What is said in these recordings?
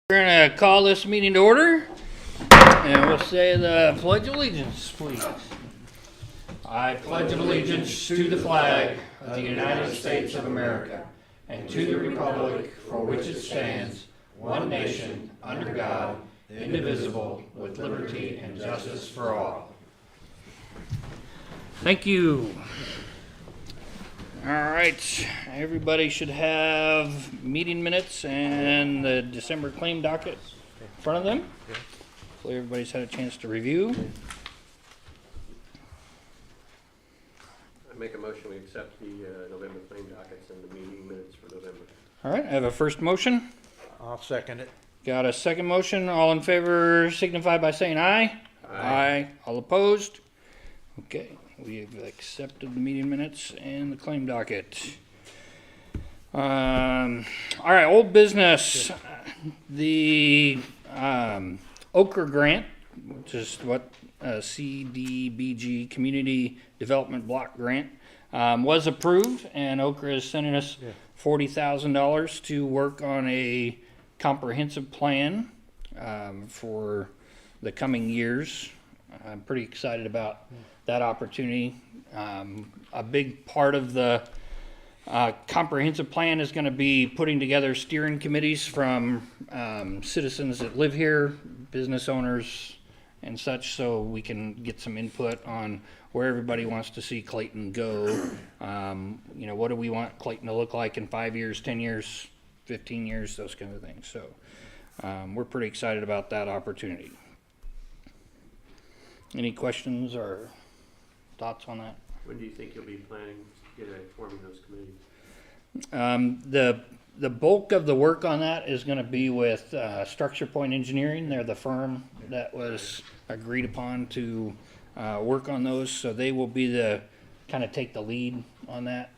We're going to call this meeting to order, and we'll say the Pledge of Allegiance, please. I pledge allegiance to the flag of the United States of America and to the republic for which it stands, one nation, under God, indivisible, with liberty and justice for all. Thank you. All right, everybody should have meeting minutes and the December claim docket in front of them. Hopefully everybody's had a chance to review. I make a motion we accept the November claim dockets and the meeting minutes for November. All right, I have a first motion. I'll second it. Got a second motion. All in favor signify by saying aye. Aye. All opposed? Okay, we've accepted the meeting minutes and the claim docket. All right, old business. The Okra grant, which is what CDBG Community Development Block Grant, was approved, and Okra is sending us $40,000 to work on a comprehensive plan for the coming years. I'm pretty excited about that opportunity. A big part of the comprehensive plan is going to be putting together steering committees from citizens that live here, business owners and such, so we can get some input on where everybody wants to see Clayton go. What do we want Clayton to look like in 5 years, 10 years, 15 years, those kind of things. So we're pretty excited about that opportunity. Any questions or thoughts on that? When do you think you'll be planning to forming those committees? The bulk of the work on that is going to be with Structure Point Engineering. They're the firm that was agreed upon to work on those, so they will be the kind of take the lead on that.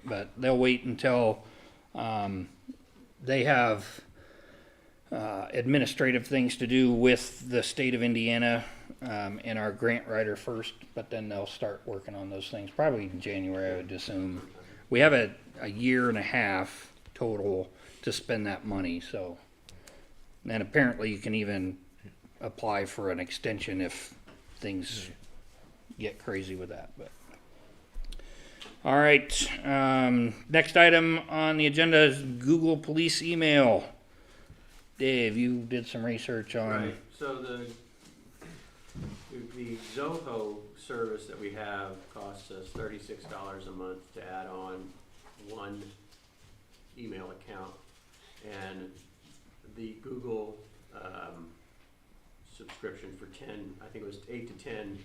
But they'll wait until they have administrative things to do with the state of Indiana and our grant writer first, but then they'll start working on those things probably in January, I would assume. We have a year and a half total to spend that money, so. And apparently you can even apply for an extension if things get crazy with that. But all right, next item on the agenda is Google Police email. Dave, you did some research on. Right. So the Zoho service that we have costs us $36 a month to add on one email account, and the Google subscription for 10, I think it was 8 to 10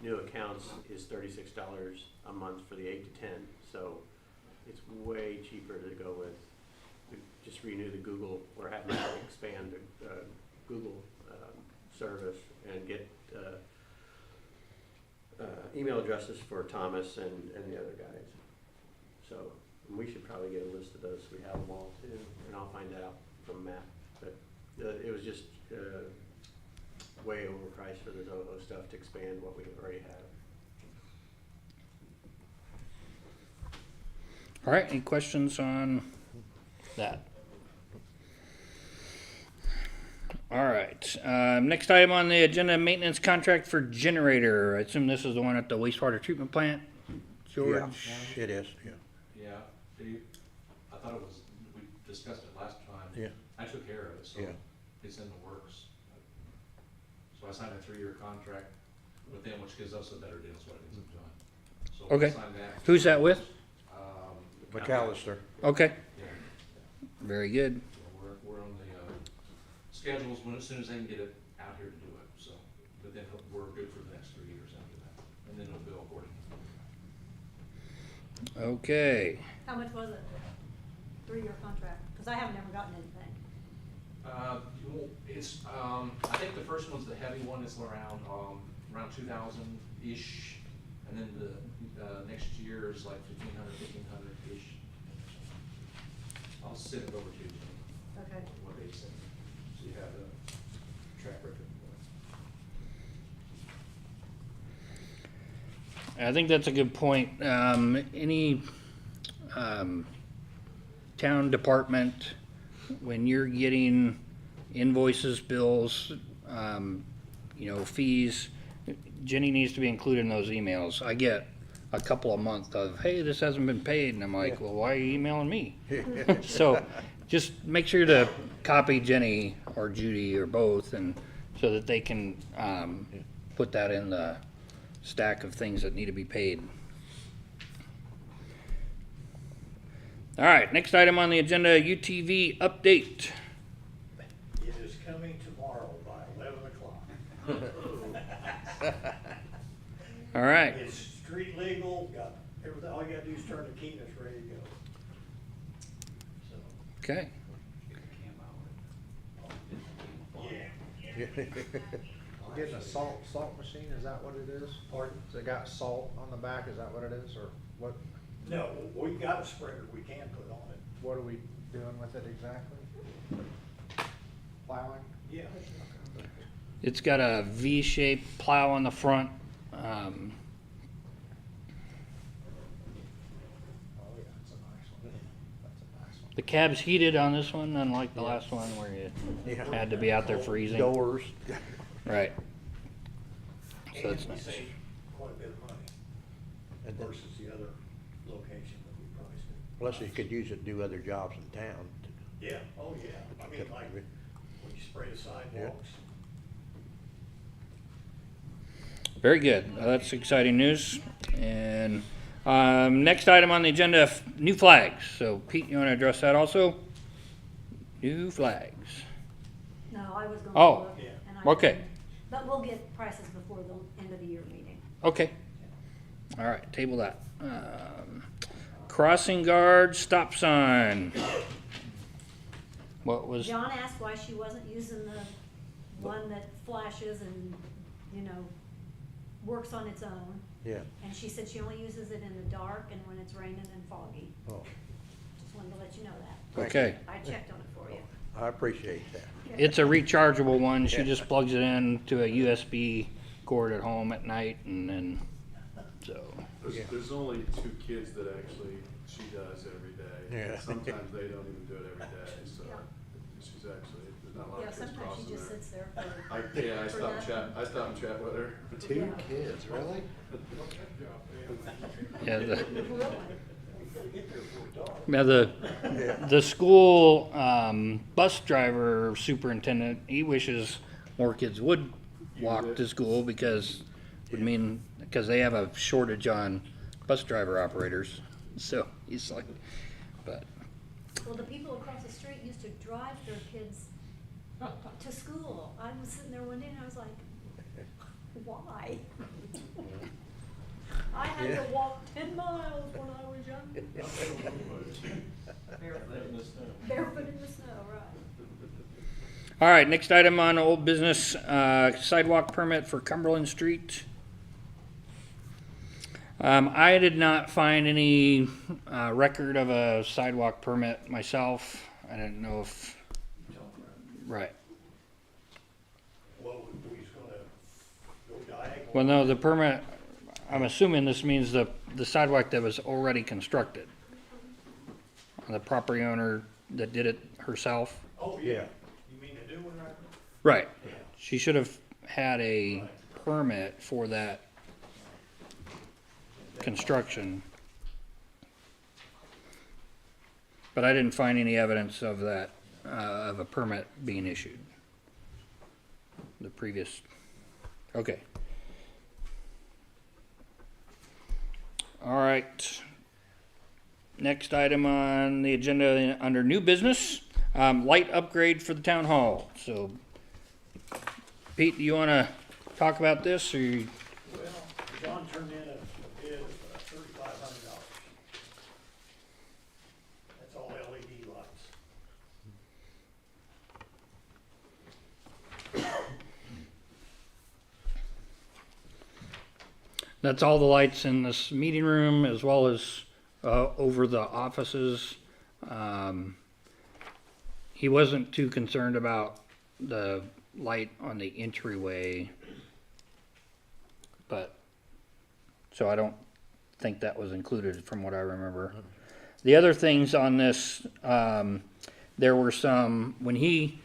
new accounts is $36 a month for the 8 to 10. So it's way cheaper to go with just renew the Google or have them expand the Google service and get email addresses for Thomas and the other guys. So we should probably get a list of those so we have them all too, and I'll find out from Matt. But it was just way overpriced for the Zoho stuff to expand what we already have. All right, any questions on that? All right, next item on the agenda, maintenance contract for generator. I assume this is the one at the wastewater treatment plant, George? Yeah, it is, yeah. Yeah, I thought it was, we discussed it last time. Yeah. I took care of it, so Yeah. it's in the works. So I signed a 3-year contract with them, which gives us a better deal, is what it ends up doing. So Okay. we signed that. Who's that with? McAllister. Okay, Yeah, very good. so we're on the schedules as soon as they can get it out here to do it, so. But then we're good for the next 3 years after that, and then it'll bill accordingly. Okay, How much was it? 3-year contract? Because I haven't ever gotten anything. It's, I think the first one's the heavy one, it's around 2,000-ish, and then the next year is like 1,500-ish. I'll send it over to you, Okay. what they sent, so you have the track record. I think that's a good point. Any town department, when you're getting invoices, bills, fees. Jenny needs to be included in those emails. I get a couple a month of, hey, this hasn't been paid, and I'm like, well, why are you emailing me? So just make sure to copy Jenny or Judy or both, and so that they can put that in the stack of things that need to be paid. All right, next item on the agenda, UTV update. It is coming tomorrow by 11 o'clock. All right, It's street legal, got everything, all you gotta do is turn the key and it's ready to go. So, okay. yeah. Getting a salt machine, is that what it is? Pardon? Has it got salt on the back, is that what it is, or what, No, we got a spreader we can put on it. what are we doing with it exactly? Plowing? Yeah. It's got a V-shaped plow on the front. Oh, yeah, it's a nice one. That's a nice one. The cab's heated on this one, unlike the last one where you Yeah. had to be out there freezing. Doors. Right. So that's And we nice. save quite a bit of money And then- versus the other location that we priced it. Plus, you could use it to do other jobs in town. Yeah, oh yeah, I mean, like, when you spray the sidewalks. Very good. That's exciting news. And next item on the agenda, new flags. So Pete, you want to address that also? New flags. No, I was gonna Oh, look, yeah. and I okay. didn't. But we'll get prices before the end of the year meeting. Okay. All right, table that. Crossing guard, stop sign. What was, John asked why she wasn't using the one that flashes and, works on its own. Yeah. And she said she only uses it in the dark and when it's raining and foggy. Oh, Just wanted to let you know that. okay. I checked on it for you. I appreciate that. It's a rechargeable one. She just plugs it in to a USB cord at home at night and then, so. Yeah. There's only 2 kids that actually she does every day. Yeah. Sometimes they don't even do it every day, so Yeah. she's actually, there's not a lot Yeah, of kids sometimes she crossing just there. sits there for. I for stopped and chat, nothing. I stopped and chat with her. Yeah. kids, really? Yeah, Really? the school bus driver superintendent, he wishes more kids would walk it. to school because because they have a shortage on bus driver operators. So he's like, but Well, the people across the street used to drive their kids to school. I was sitting there one day and I was like, why? I had to walk 10 miles when I was young. Barefoot in the snow, right. all right. Next item on old business, sidewalk permit for Cumberland Street. I did not find any record of a sidewalk permit myself. I didn't know if, right. Well, we was gonna go diagonal. Well, no, the permit, I'm assuming this means the sidewalk that was already constructed. The property owner that did it herself. Oh, Yeah. yeah. You mean the new one right? Right. She should have had a permit for that construction. But I didn't find any evidence of that, of a permit being issued. The previous, okay. All right. Next item on the agenda under new business, light upgrade for the town hall. So, Pete, do you want to talk about this, or you? Well, John turned in a bid of $3,500. That's all LED lights. That's all the lights in this meeting room as well as over the offices. He wasn't too concerned about the light on the entryway, but so I don't think that was included from what I remember. The other things on this, there were some, when he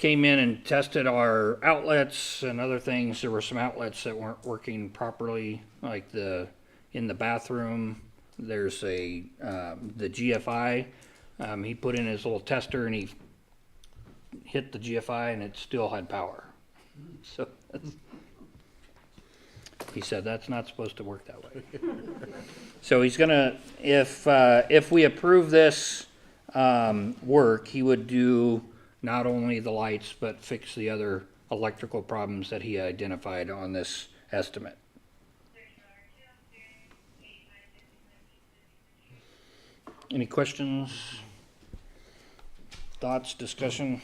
came in and tested our outlets and other things. There were some outlets that weren't working properly, like in the bathroom. There's the GFI. He put in his little tester and he hit the GFI and it still had power. So he said that's not supposed to work that way. So he's gonna, if we approve this work, he would do not only the lights but fix the other electrical problems that he identified on this estimate. Any questions, thoughts, discussion?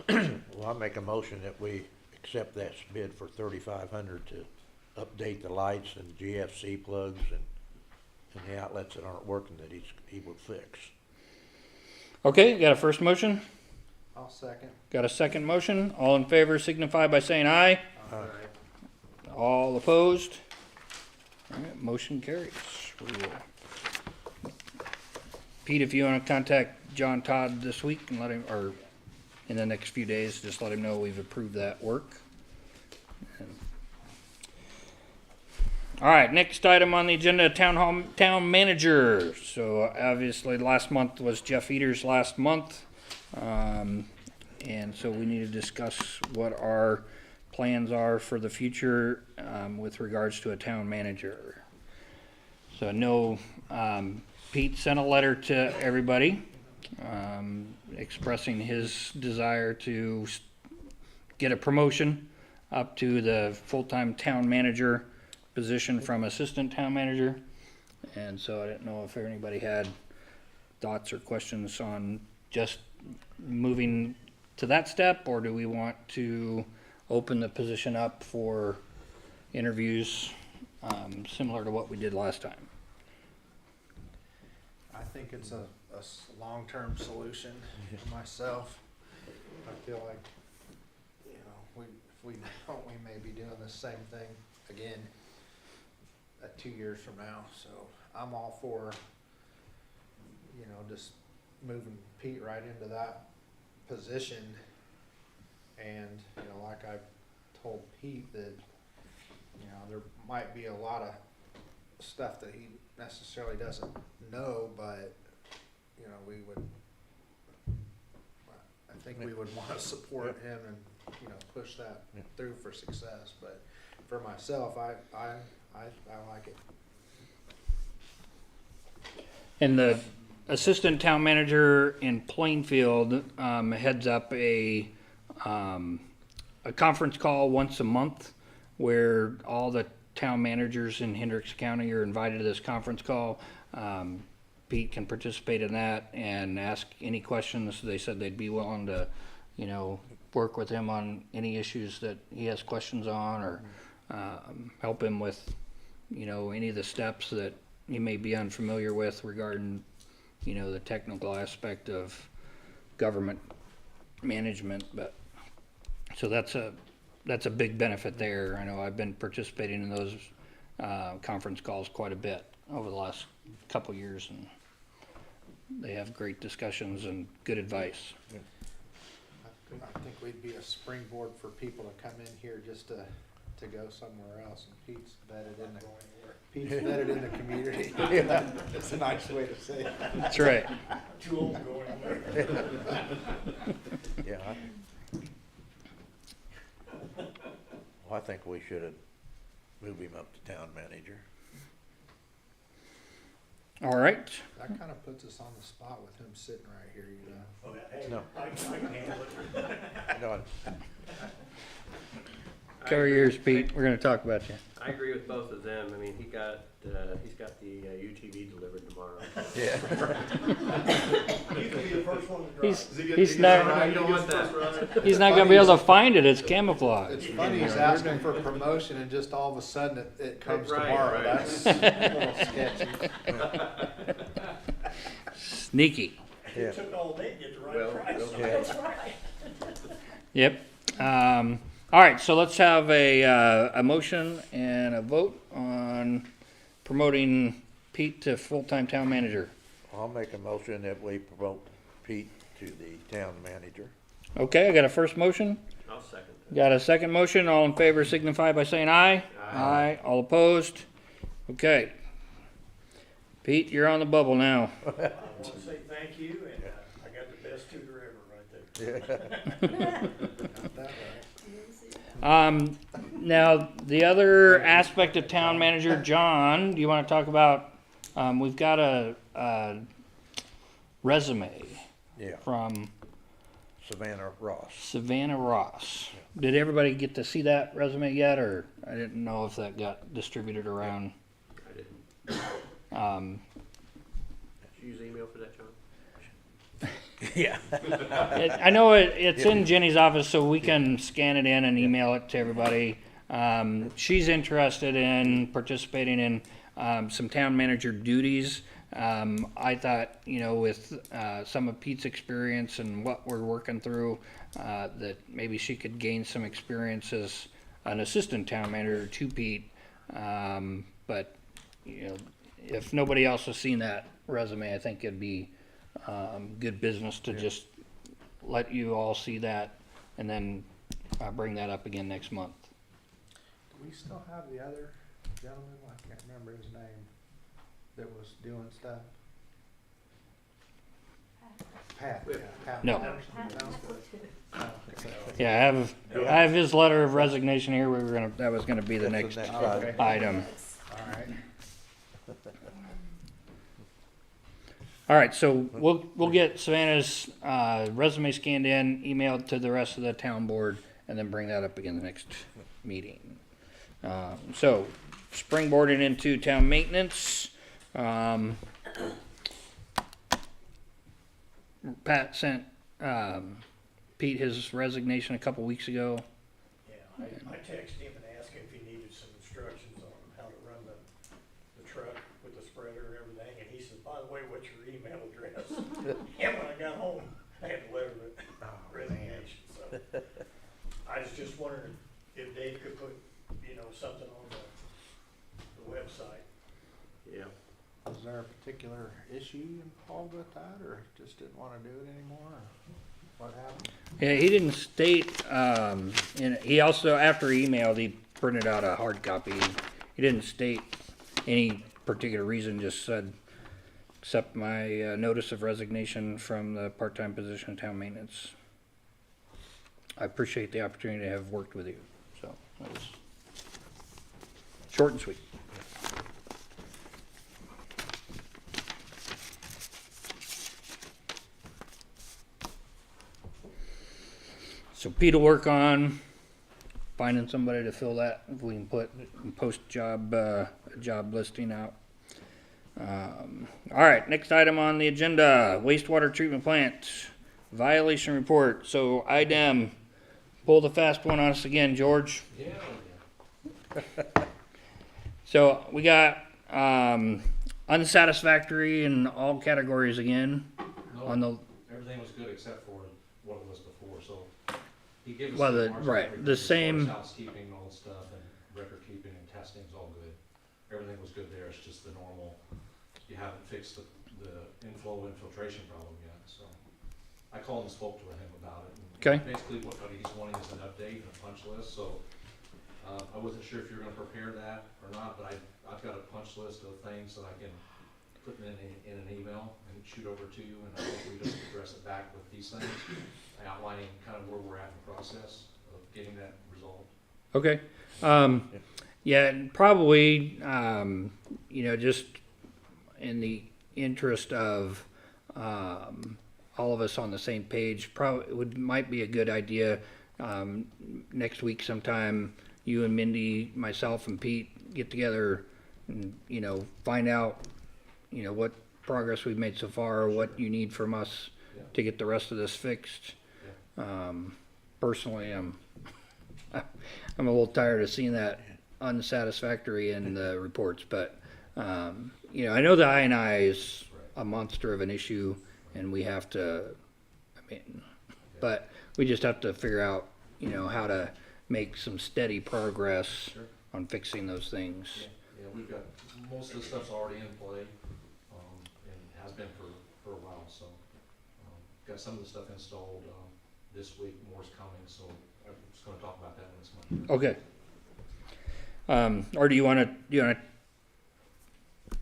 Well, I make a motion that we accept that bid for $3,500 to update the lights and GFC plugs and the outlets that aren't working that he would fix. Okay, got a first motion? I'll second. Got a second motion? All in favor signify by saying aye. All opposed? All right, motion carries. We will- Pete, if you want to contact John Todd this week and let him, or in the next few days, just let him know we've approved that work. All right, next item on the agenda, town manager. So obviously last month was Jeff Eater's last month. And so we need to discuss what our plans are for the future with regards to a town manager. So I know Pete sent a letter to everybody expressing his desire to get a promotion up to the full-time town manager position from assistant town manager. And so I didn't know if anybody had thoughts or questions on just moving to that step, or do we want to open the position up for interviews similar to what we did last time? I think it's a long-term solution myself. I feel like, you know, if we don't, we may be doing the same thing again 2 years from now. So I'm all for, you know, just moving Pete right into that position. And, you know, like I told Pete that, you know, there might be a lot of stuff that he necessarily doesn't know, but, you know, I think we would want to support him and, you know, push that through for success. But for myself, I like it. And the assistant town manager in Plainfield heads up a conference call once a month where all the town managers in Hendricks County are invited to this conference call. Pete can participate in that and ask any questions. They said they'd be willing to, you know, work with him on any issues that he has questions on, or help him with, you know, any of the steps that he may be unfamiliar with regarding, you know, the technical aspect of government management. But so that's a big benefit there. I know I've been participating in those conference calls quite a bit over the last couple years, and they have great discussions and good advice. I think we'd be a springboard for people to come in here just to go somewhere else. And Pete's vetted in the community. It's a nice way to say it. That's right. Too old to go anywhere. Yeah. Well, I think we should have moved him up to town manager. All right. That kind of puts us on the spot with him sitting right here, you know. Oh, yeah, hey, No. I can handle it. No, Cover your ears, Pete. We're going to talk about you. I agree with both of them. I mean, he's got the UTV delivered tomorrow. yeah. You can be the first one to drive. He's not he's not going to be able to find it. It's camouflage. It's funny he's asking for promotion and just all of a sudden it comes Right, tomorrow. right. That's a little sketchy. Sneaky. It Yeah. took all day to get the right Well, price. okay. That's right. Yep. All right, so let's have a motion and a vote on promoting Pete to full-time town manager. I'll make a motion that we promote Pete to the town manager. Okay, I got a first motion. I'll second that. Got a second motion. All in favor signify by saying aye. Aye. All opposed? Okay. Pete, you're on the bubble now. I want to say thank you, and I got the best tutor ever right there. Got that right. Now, the other aspect of town manager, John, do you want to talk about, we've got a resume Yeah, from Savannah Ross. Savannah Ross. Did everybody get to see that resume yet, or I didn't know if that got distributed around? I didn't. Um, Did you use email for that, John? Yeah. I know it's in Jenny's office, so we can scan it in and email it to everybody. She's interested in participating in some town manager duties. I thought, with some of Pete's experience and what we're working through, that maybe she could gain some experience as an assistant town manager to Pete. But, if nobody else has seen that resume, I think it'd be good business to just let you all see that and then bring that up again next month. Do we still have the other gentleman? I can't remember his name, that was doing stuff. Pat, yeah. Pat No. Patterson? No? Okay. Yeah, I have his letter of resignation here. That was gonna be the That's next Okay. item. All right. All right, so we'll get Savannah's resume scanned in, emailed to the rest of the town board, and then bring that up again the next meeting. So, springboarding into town maintenance. Pat sent Pete his resignation a couple weeks ago. Yeah, I texted him and asked him if he needed some instructions on how to run the truck with the spreader and everything, and he said, by the way, what's your email address? And when I got home, I had a letter of resignation, so. I was just wondering if Dave could put, something on the website. Yeah. Was there a particular issue involved with that, or just didn't wanna do it anymore, or what happened? Yeah, he didn't state, and he also, after he emailed, he printed out a hard copy. He didn't state any particular reason, just said, accept my notice of resignation from the part-time position of town maintenance. I appreciate the opportunity to have worked with you, so that was short and sweet. So Pete will work on finding somebody to fill that, if we can post job listing out. All right, next item on the agenda, wastewater treatment plant violation report. So IDEM, pull the fast one on us again, George. Yeah. So we got unsatisfactory in all categories again on the, Everything was good except for what it was before, so he gave us. Well, some the- marks right, on everything the as far as same- Housekeeping and all that stuff, and record keeping and testing's all good. Everything was good there, it's just the normal, you haven't fixed the inflow infiltration problem yet, so. I called and spoke to him about it. and Okay. Basically, what he's wanting is an update and a punch list, so, I wasn't sure if you were gonna prepare that or not, but I've got a punch list of things that I can put in an email and shoot over to you, and I think we just address it back with these things, outlining kind of where we're at in the process of getting that resolved. okay. Yeah, and probably, just in the interest of, all of us on the same page, probably might be a good idea, next week sometime, you and Mindy, myself and Pete get together and, find out, what progress we've made so far, or what you need from us Yeah. to get the rest of this fixed. Personally, I'm a little tired of seeing that unsatisfactory in the reports, but, I know the I&I is a monster of an issue, and we have to, but we just have to figure out, how to make some steady progress Sure. on fixing those things. Yeah, we've got, most of the stuff's already in play, and has has been for a while, so. Got some of the stuff installed, this week, more's coming, so I'm just gonna talk about that when it's my turn. Okay. Or do you wanna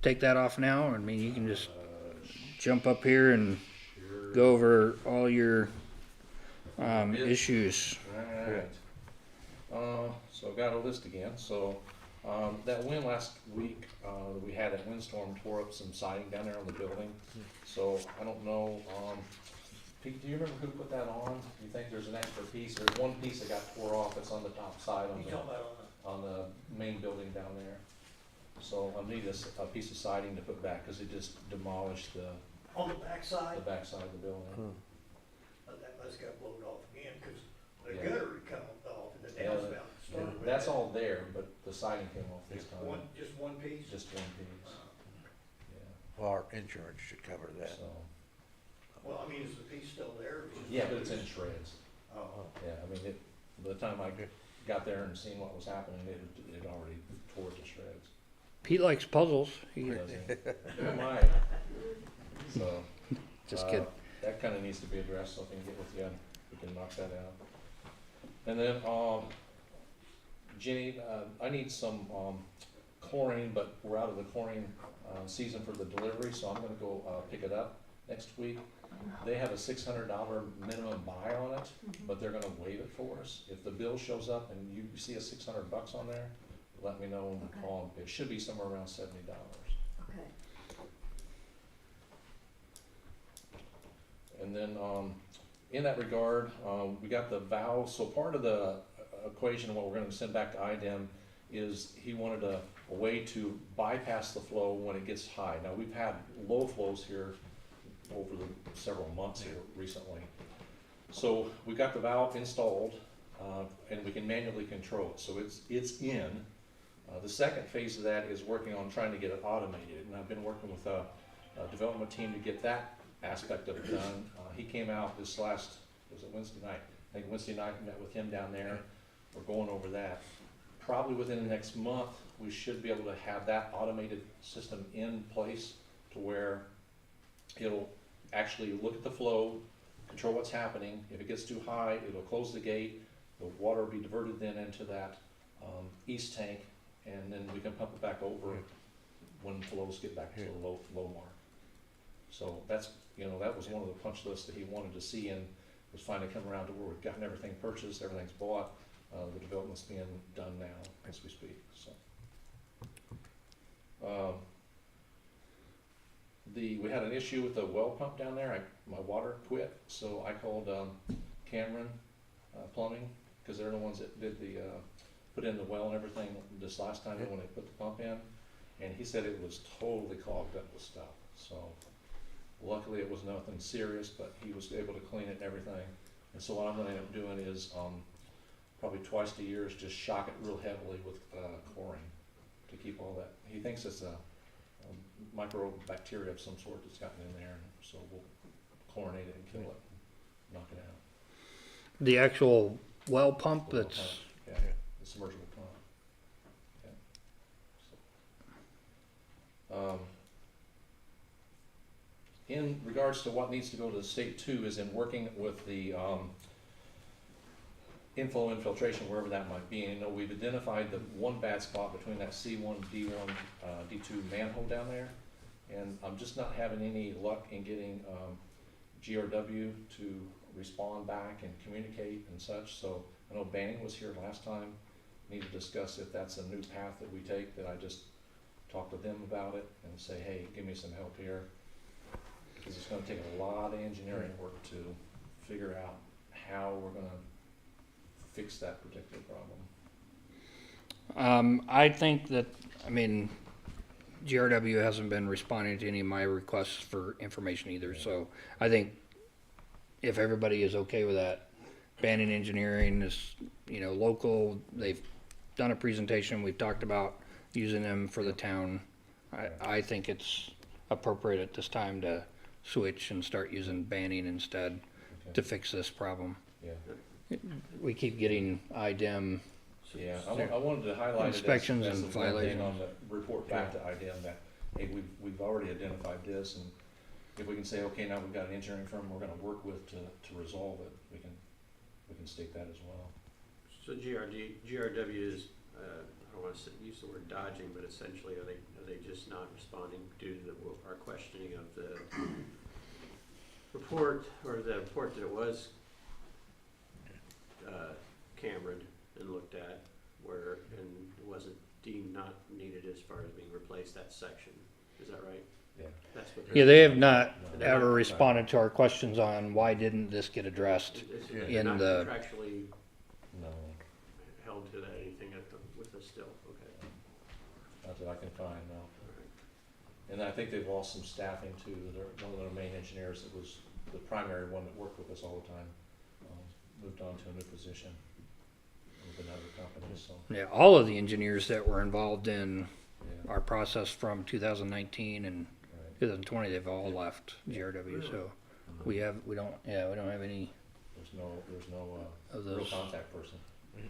take that off now? I mean, you can just jump up here and Sure. go over all your, Bids. issues. Alright. So I've got a list again, so, that wind last week, we had that windstorm tore up some siding down there on the building. So I don't know, Pete, do you remember who put that on? Do you think there's an extra piece? There's one piece that got tore off, it's on the top side You talking about on the main building down there. So I need a piece of siding to put back, cause it just demolished on the the backside? backside of the building. That must got blown off again, cause the Yeah. gutter had come off and the Yeah, downspout started with That's that. all there, but the siding came off this time. Just one piece? Just one piece, yeah, Well, our insurance should cover that. so, Well, I mean, is the piece still there? or is it- yeah, but it's in shreds. Oh, Yeah, I mean, by the time I got there and seen what was happening, it already tore to shreds. Pete likes puzzles. It might. So. Just kidding. That kinda needs to be addressed, so I can get with you, we can knock that out. And then, Jenny, I need some, chlorine, but we're out of the chlorine, season for the delivery, so I'm gonna go, pick it up next week. They have a $600 minimum buy on it, but they're gonna waive it for us. If the bill shows up and you see a $600 on there, let me know and we'll call them. It should be somewhere around $70. Okay. And then, in that regard, we got the valve, so part of the equation, what we're gonna send back to IDEM is he wanted a way to bypass the flow when it gets high. Now, we've had low flows here over the several months here recently. So we got the valve installed, and we can manually control it, so it's in. The second phase of that is working on trying to get it automated, and I've been working with a development team to get that aspect of it done. He came out this last, was it Wednesday night? I think Wednesday night, met with him down there. We're going over that. Probably within the next month, we should be able to have that automated system in place to where it'll actually look at the flow, control what's happening. If it gets too high, it'll close the gate. The water will be diverted then into that east tank, and then we can pump it back over when flows get back to the low mark. So that's, that was one of the punch lists that he wanted to see, and was finally come around to where we've gotten everything purchased, everything's bought. The development's being done now as we speak, so. We had an issue with the well pump down there. My water quit, so I called Cameron Plumbing, because they're the ones that did put in the well and everything this last time when they put the pump in. And he said it was totally clogged up with stuff, so luckily it was nothing serious, but he was able to clean it and everything. And so what I'm gonna end up doing is, probably twice a year, is just shock it real heavily with chlorine to keep all that. He thinks it's a microbacteria of some sort that's gotten in there, and so we'll chlorinate it and kill it, knock it out. The actual well pump The that's, pump, yeah, the submersible pump. Yeah. So, in regards to what needs to go to the state too, is in working with the inflow infiltration, wherever that might be. And we've identified the one bad spot between that C1, D1, D2 manhole down there. And I'm just not having any luck in getting GRW to respond back and communicate and such. So I know Banning was here last time. Need to discuss if that's a new path that we take, that I just talk to them about it and say, hey, give me some help here. Because it's gonna take a lot of engineering work to figure out how we're gonna fix that particular problem. I think that, GRW hasn't been responding to any of my requests for information either, so I think if everybody is okay with that, Banning Engineering is, local, they've done a presentation, we've talked about using them for the town. I think it's appropriate at this time to switch and start using Banning instead to fix this problem. Yeah. We keep getting IDEM. Yeah, I wanted to highlight Inspections it as and the one thing violations. on the report back to IDEM that, hey, we've already identified this, and if we can say, okay, now we've got an engineering firm we're gonna work with to resolve it, we can state that as well. So GRW is, I don't wanna use the word dodging, but essentially, are they just not responding due to our questioning of the report, or the report that it was cambered and looked at, and it wasn't deemed not needed as far as being replaced, that section, is that right? Yeah. That's what Yeah, they have not ever responded to our questions on why didn't this get addressed. They're in not the- contractually No, held to that, anything with us still, okay. not that I can find, no. All right. And I think they've lost some staffing too. One of their main engineers that was the primary one that worked with us all the time, moved on to a new position with another company, so, Yeah, all of the engineers that were involved in yeah, our process from 2019 and right. 2020, they've all left GRW, so we don't have any There's no of real those. contact person.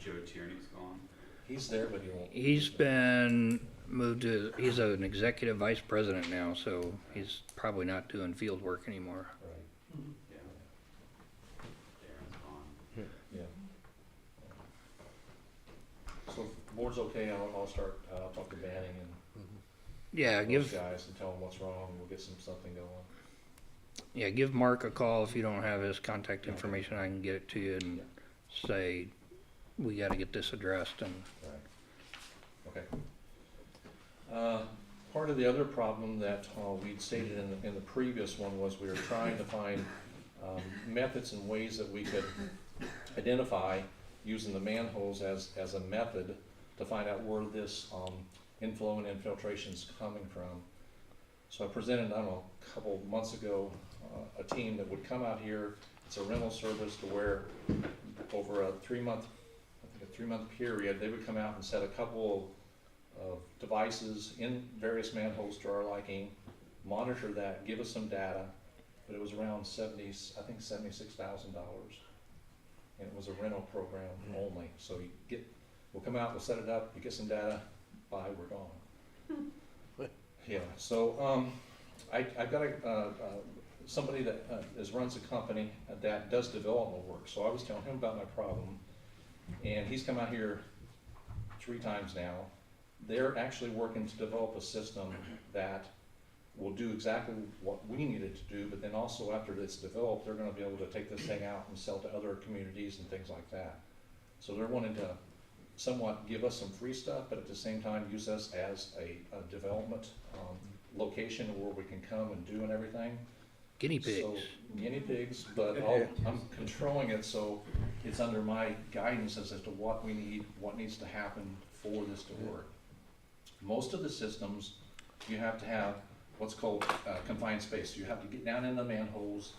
Joe Tierney's gone. He's there, but he won't. He's been moved to, he's an executive vice president now, so he's probably not doing field work anymore. Right, Yeah. Darren's gone. yeah. So if the board's okay, I'll start, I'll talk to Banning and Yeah, those guys and tell them what's wrong, we'll get something going. give Mark a call if you don't have his contact information. I can get it to you and say, we gotta get this addressed and Right. Okay. Part of the other problem that we'd stated in the previous one was we were trying to find methods and ways that we could identify using the manholes as a method to find out where this inflow and infiltration is coming from. So I presented, I don't know, a couple months ago, a team that would come out here. It's a rental service to where over a 3-month period, they would come out and set a couple of devices in various manholes to our liking, monitor that, give us some data, but it was around $76,000. And it was a rental program only, so we'll come out, we'll set it up, you get some data, bye, we're gone. Yeah, so, I've got somebody that runs a company that does development work, so I was telling him about my problem, and he's come out here 3 times now. They're actually working to develop a system that will do exactly what we needed to do, but then also after it's developed, they're gonna be able to take this thing out and sell to other communities and things like that. So they're wanting to somewhat give us some free stuff, but at the same time use us as a development location where we can come and do and everything. guinea pigs. So, guinea pigs, but I'm controlling it, so it's under my guidance as to what we need, what needs to happen for this to work. Most of the systems, you have to have what's called confined space. You have to get down in the manholes,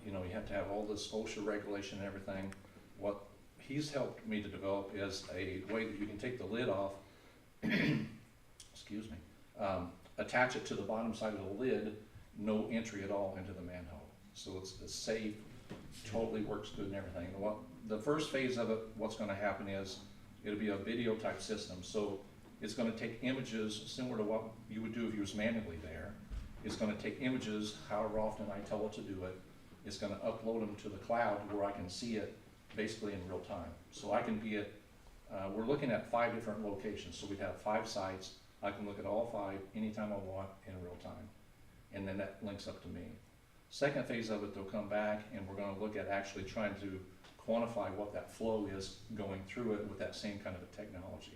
you have to have all this OSHA regulation and everything. What he's helped me to develop is a way that you can take the lid off, excuse me, attach it to the bottom side of the lid, no entry at all into the manhole. So it's safe, totally works good and everything. And the first phase of it, what's gonna happen is, it'll be a video type system. So it's gonna take images similar to what you would do if you was manually there. It's gonna take images however often I tell it to do it. It's gonna upload them to the cloud where I can see it basically in real time. So I can be at, we're looking at 5 different locations. So we'd have 5 sites. I can look at all 5 anytime I want in real time. And then that links up to me. Second phase of it, they'll come back and we're gonna look at actually trying to quantify what that flow is going through it with that same kind of a technology.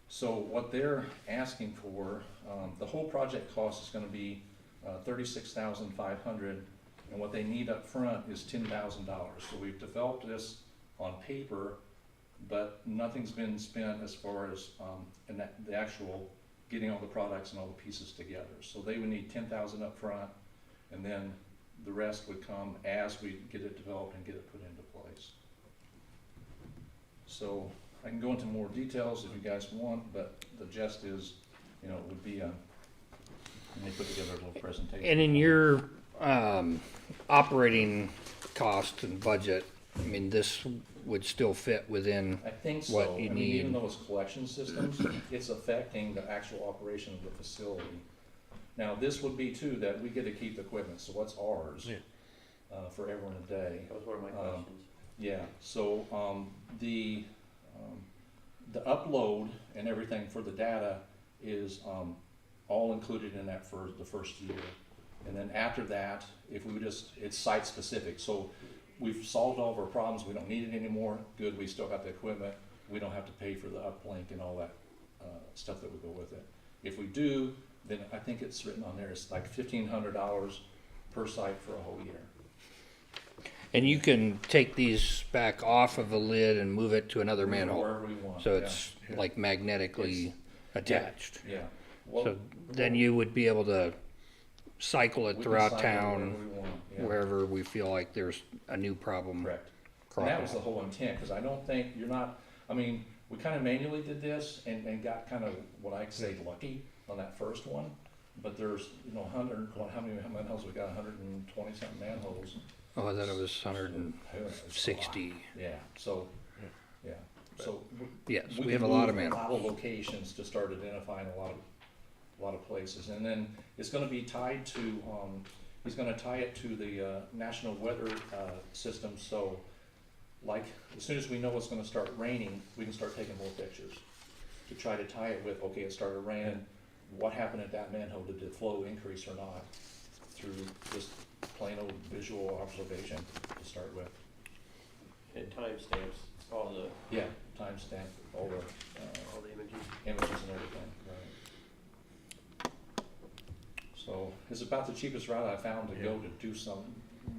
So what they're asking for, the whole project cost is gonna be $36,500, and what they need up front is $10,000. So we've developed this on paper, but nothing's been spent as far as the actual getting all the products and all the pieces together. So they would need $10,000 up front, and then the rest would come as we get it developed and get it put into place. So I can go into more details if you guys want, but the gist is, it would be let me put together a little presentation. And in your operating cost and budget, I mean, this would still fit within, I think so. what you I mean, even need. though it's collection systems, it's affecting the actual operation of the facility. Now, this would be too, that we get to keep the equipment, so what's ours? Yeah. Forever and a day. That was one of my questions. Yeah, so, the upload and everything for the data is, all included in that for the first year. And then after that, if we would just, it's site specific, so we've solved all of our problems, we don't need it anymore, good, we still got the equipment, we don't have to pay for the uplink and all that, stuff that would go with it. If we do, then I think it's written on there, it's like $1,500 per site for a whole year. And you can take these back off of a lid and move it to another manhole. Wherever we want. So yeah. it's like magnetically attached. Yeah. Well, So then you would be able to cycle it we can throughout cycle it town, wherever we want, yeah. wherever we feel like there's a new problem Correct. And that cropping was the up. whole intent, because I don't think, you're not, I mean, we kind of manually did this and got kind of, what I'd say, lucky on that first one. But there's, you know, how many manholes we got, 120 something manholes. Oh, I thought it was It's a 160. lot. Yeah, so, yeah, so. Yes, we can have a lot of move manholes. A lot of locations to start identifying a lot of places. And then it's gonna be tied to, he's gonna tie it to the, national weather, system, so like, as soon as we know it's gonna start raining, we can start taking more pictures to try to tie it with, okay, it started raining, what happened at that manhole, did the flow increase or not? Through just plain old visual observation to start with. And timestamps, all the, Yeah, timestamp, all the images. images and everything, right. So it's about the cheapest route I found to go to do some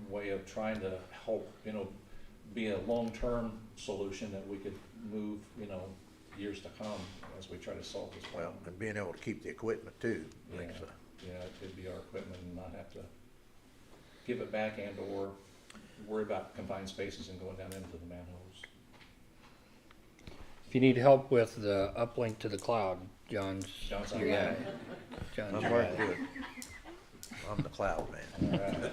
way of trying to help, you know, be a long-term solution that we could move, you know, years to come as we try to solve this Well, problem. and being able to keep the equipment too, Yeah, makes a, yeah, it could be our equipment and not have to give it back and or worry about confined spaces and going down into the manholes. If you need help with the uplink to the cloud, John's John's your on guy. that. John's I'm your working guy. good. I'm the cloud man. All right.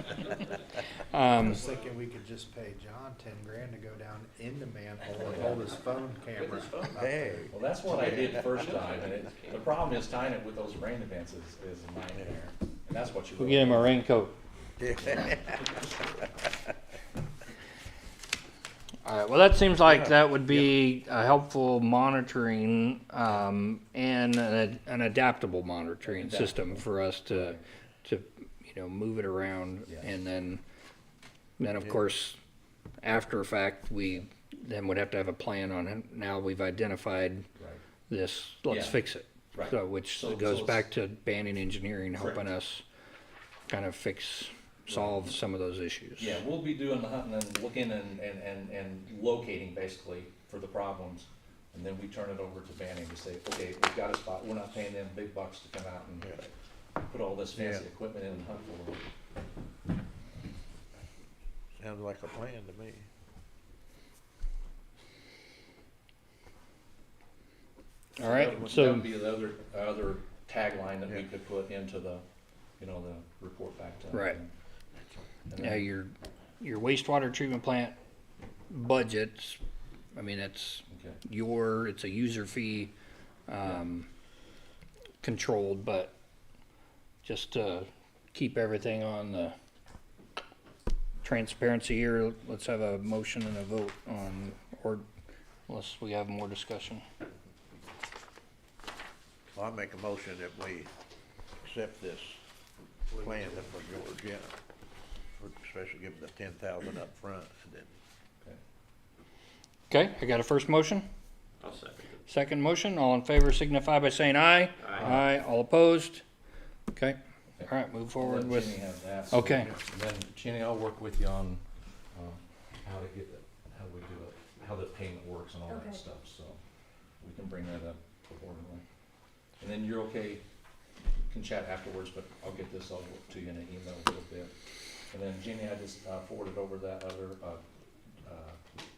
I was thinking we could just pay John 10 grand to go down in the manhole and hold his phone camera. up Hey. there. Well, that's what I did first time, and the problem is tying it with those rain events is a nightmare, and that's what you. We'll really get him a want. raincoat. All right, well, that seems like that would be a helpful monitoring, and an adaptable monitoring system for us to, you know, move it around. Yes. And then of course, after a fact, we then would have to have a plan on it. Now we've identified Right, this, let's Yeah. fix it. right. So, which So goes it's- back to Banning Engineering helping Correct. us kind of solve some of those issues. Yeah, we'll be doing the hunting and looking and locating basically for the problems, and then we turn it over to Banning to say, okay, we've got a spot, we're not paying them big bucks to come out and put all this fancy Yeah. equipment in and hunt for them. Sounds like a plan to me. All right, That so, would be the other tagline that we Yeah. could put into the, you know, the report back to. Right. And now then- your wastewater treatment plant budgets, I mean, it's Okay. it's a user fee, controlled, but just to keep everything on the transparency here, let's have a motion and a vote on, or unless we have more discussion. Well, I make a motion that we accept this plan for George, yeah. Especially give the 10,000 up front and then. Okay, I got a first motion, I'll second it. second motion, all in favor signify by saying aye. Aye. All opposed? Okay, Okay. all right, move I'll forward let with, Jenny have that, so- okay. And then Jenny, I'll work with you on, how to get it, how we do it, how the payment works and all Okay. that stuff, so we can bring that up accordingly. And then you're okay, can chat afterwards, but I'll get this all to you in an email a little bit. And then Jenny, I just forwarded over that other,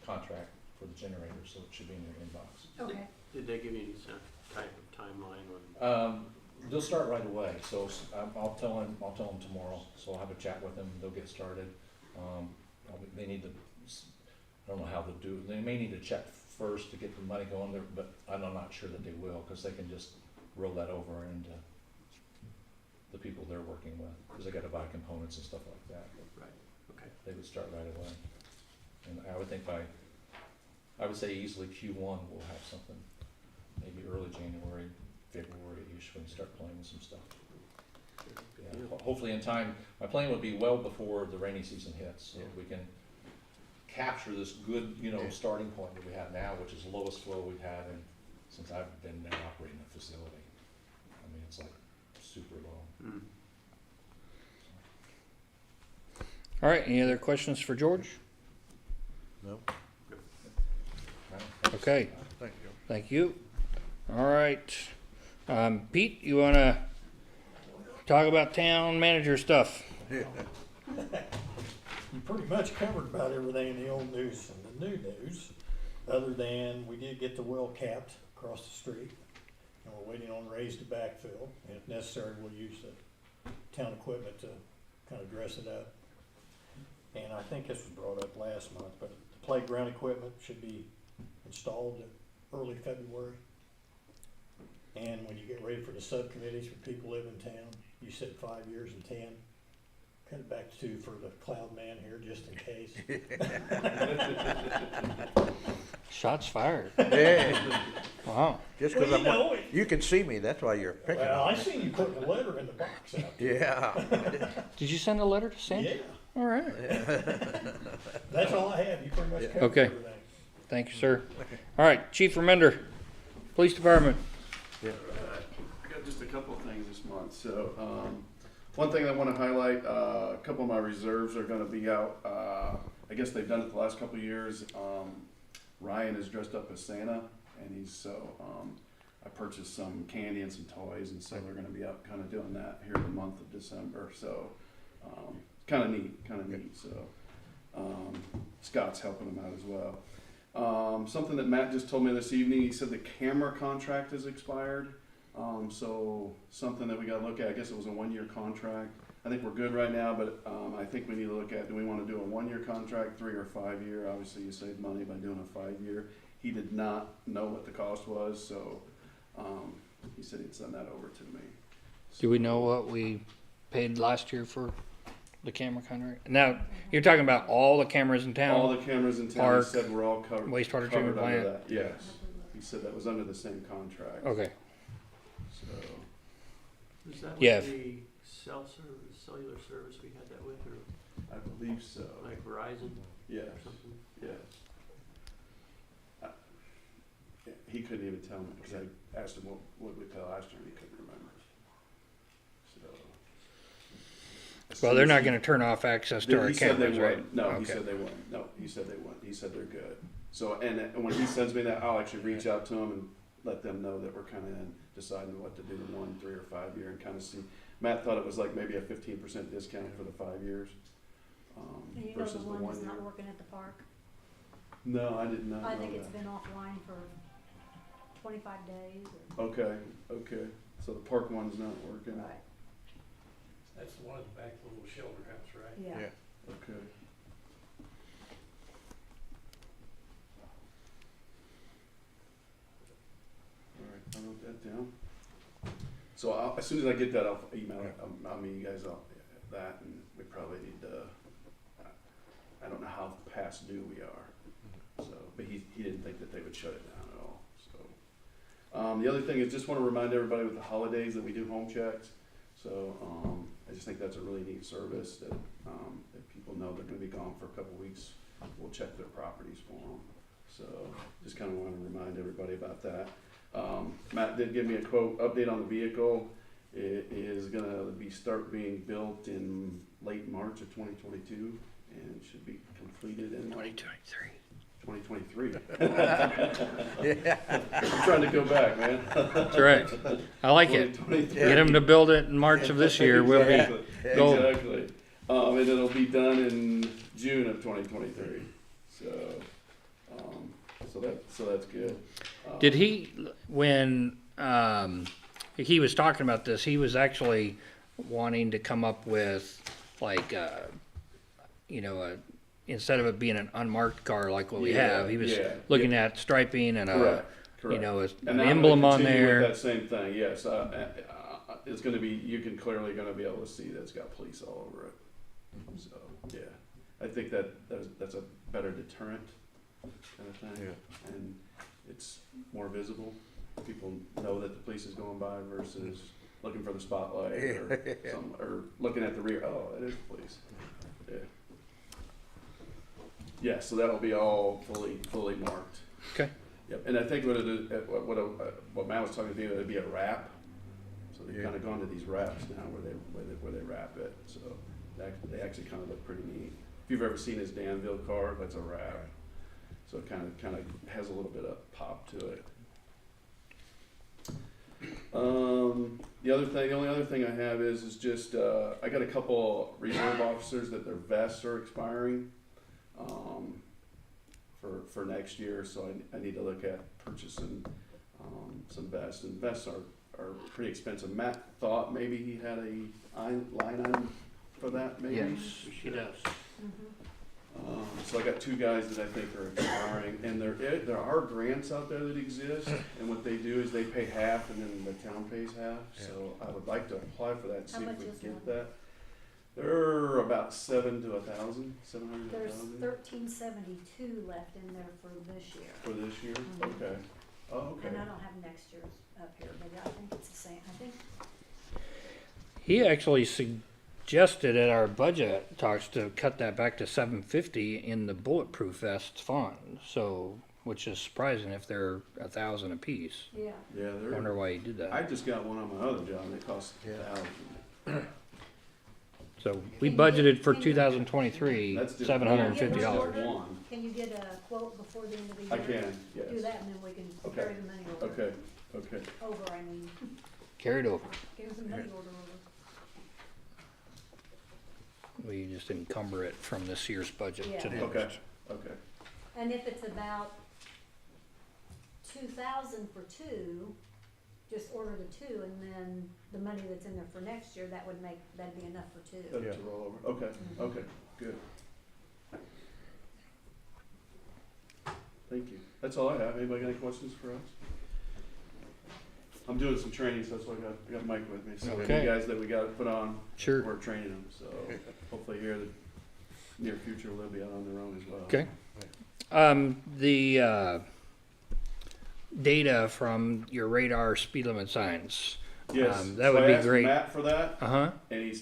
contract for the generator, so it should be in your inbox. Okay, Did they give you some type of timeline on? They'll start right away, so I'll tell them tomorrow, so I'll have a chat with them, they'll get started. They need to, I don't know how they'll do it, they may need to check first to get the money going there, but I'm not sure that they will, cause they can just roll that over into the people they're working with, because they gotta buy components and stuff like that. Right, okay. They would start right away. And I would think I would say easily Q1, we'll have something, maybe early January, February-ish, when we start playing with some stuff. Yeah, hopefully in time, my plan would be well before the rainy season hits, so we can capture this good, starting point that we have now, which is the lowest flow we've had since I've been there operating the facility. I mean, it's like super low. Mm. All right, any other questions for George? No? Okay, Thank you. thank you. All right. Pete, you wanna talk about town manager stuff? You pretty much covered about everything in the old news and the new news, other than we did get the well capped across the street. And we're waiting on Ray's to backfill, and if necessary, we'll use the town equipment to kind of dress it up. And I think this was brought up last month, but the playground equipment should be installed early February. And when you get ready for the subcommittees for people who live in town, you said 5 years and 10. Cut it back to 2 for the cloud man here, just in case. Shots fired. Yeah, Wow. just Well, because you know, you can see me, that's why you're picking Well, on I me. seen you putting a letter in the box out there. Yeah. Did you send a letter to Sandy? Yeah, All right. that's all I have. You pretty much covered Okay. everything. Thank you, sir. All right, Chief Remender, Police Department. I got just a couple of things this month. So, one thing I want to highlight, a couple of my reserves are going to be out. I guess they've done it the last couple of years. Ryan is dressed up as Santa, and I purchased some candy and some toys, and so they're going to be out kind of doing that here in the month of December. So, kind of neat. So, Scott's helping them out as well. Something that Matt just told me this evening, he said the camera contract has expired. So something that we gotta look at, I guess it was a 1-year contract. I think we're good right now, but, I think we need to look at, do we wanna do a 1-year contract, 3 or 5 year? Obviously you save money by doing a 5-year. He did not know what the cost was, so, he said he'd send that over to me. Do we know what we paid last year for the camera contract? Now, you're talking about all the cameras in All town? the cameras in town, Park, he said we're all covered. wastewater covered treatment under plant. that. Yes, he said that was under the same contract. Okay, So, Was that Yeah. with the cellular service we had that with, or I believe so. like Verizon Yes, or something? yes. He couldn't even tell me, because I asked him what we paid last year, and he couldn't remember. So. well, they're not gonna turn off access to our He said they cameras, right? wouldn't. No, he Okay. said they wouldn't. No, he said they wouldn't. He said they're good. So, and when he sends me that, I'll actually reach out to him and let them know that we're kind of deciding what to do, 1, 3, or 5 year, and kind of see. Matt thought it was like maybe a 15% discount for the 5 years, And you know versus the the one 1 that's year. not working at the park? No, I did not know I think it's that. been offline for 25 days or. Okay, okay. So the park one's not working. Right. That's the one at the back of the little shelter house, right? Yeah. Yeah. Okay. All right, I wrote that down. So as soon as I get that, I'll email it. I'll meet you guys up that, and we probably need to. I don't know how past due we are. So, but he didn't think that they would shut it down at all. So, the other thing is just want to remind everybody with the holidays that we do home checks. So, I just think that's a really neat service that if people know they're going to be gone for a couple weeks, we'll check their properties for them. So, just kind of want to remind everybody about that. Matt did give me a quote update on the vehicle. It is going to start being built in late March of 2022 and should be completed in 2023. 2023. I'm trying to go back, man. That's right. I like it. 2023. Get them to build it in March of this year, we'll be Exactly. golden. Exactly. And it'll be done in June of 2023. So that's good. Did he, when he was talking about this, he was actually wanting to come up with like, instead of it being an unmarked car like what we have, he was looking at striping and Correct. an And emblem I'm gonna on continue with there. that same thing. Yes. it's gonna be, you can clearly gonna be able to see that it's got police all over it. So, yeah, I think that's a better deterrent kind of thing. Yeah. And it's more visible. People know that the police is going by versus looking for the spotlight or looking at the rear. Oh, it is the police. Yeah. Yeah, so that'll be all fully marked. Okay. Yep, and I think what it is, what Matt was talking to you, it'd be a wrap. So they've kind of gone to these wraps now where they wrap it. So they actually kind of look pretty neat. If you've ever seen his Danville car, that's a wrap. So it kind of has a little bit of pop to it. The only other thing I have is just I got a couple reserve officers that their vests are expiring for next year, so I need to look at purchasing some vests. And vests are pretty expensive. Matt thought maybe he had a line item for that, maybe. Yes, he does. So I got two guys that I think are expiring, and there are grants out there that exist, and what they do is they pay half and then the town pays half. So I would like to apply for that and see How if much we is can get one? that. They're about $700 to $1,000, $700 to There's $1,000 $13.72 left in there for this year. for this year. Mhm. Okay. Oh, okay. And I don't have next year's up here, but I think it's the same, I think, He actually suggested at our budget talks to cut that back to $750 in the bulletproof vest fund. So, which is surprising if they're $1,000 a piece. yeah. Yeah, Wonder why he did I that. just got one on my other job, and it cost $1,000. So we Can you budgeted get- for can you- 2023, That's just $750. Just one. Can you get a quote before the end of the year? I can, yes. Do that and then we can Okay. carry the money over. Okay. Over, I mean, Carried over. give the money order over. We just encumber it from this year's budget Yeah. to next. Okay. And if it's about 2,000 for two, just order the two and then the money that's in there for next year, that'd be enough for two. That's to roll over. Okay, Mhm. okay, good. Thank you. That's all I have. Anybody got any questions for us? I'm doing some training, so that's why I got Mike with me. So Okay. the guys that we got to put on, Sure. we're training them. So hopefully here in the near future they'll be out on their own as well. Okay. The data from your radar speed limit signs. Yes. That would so I be asked great. Matt for that, Uh-huh. and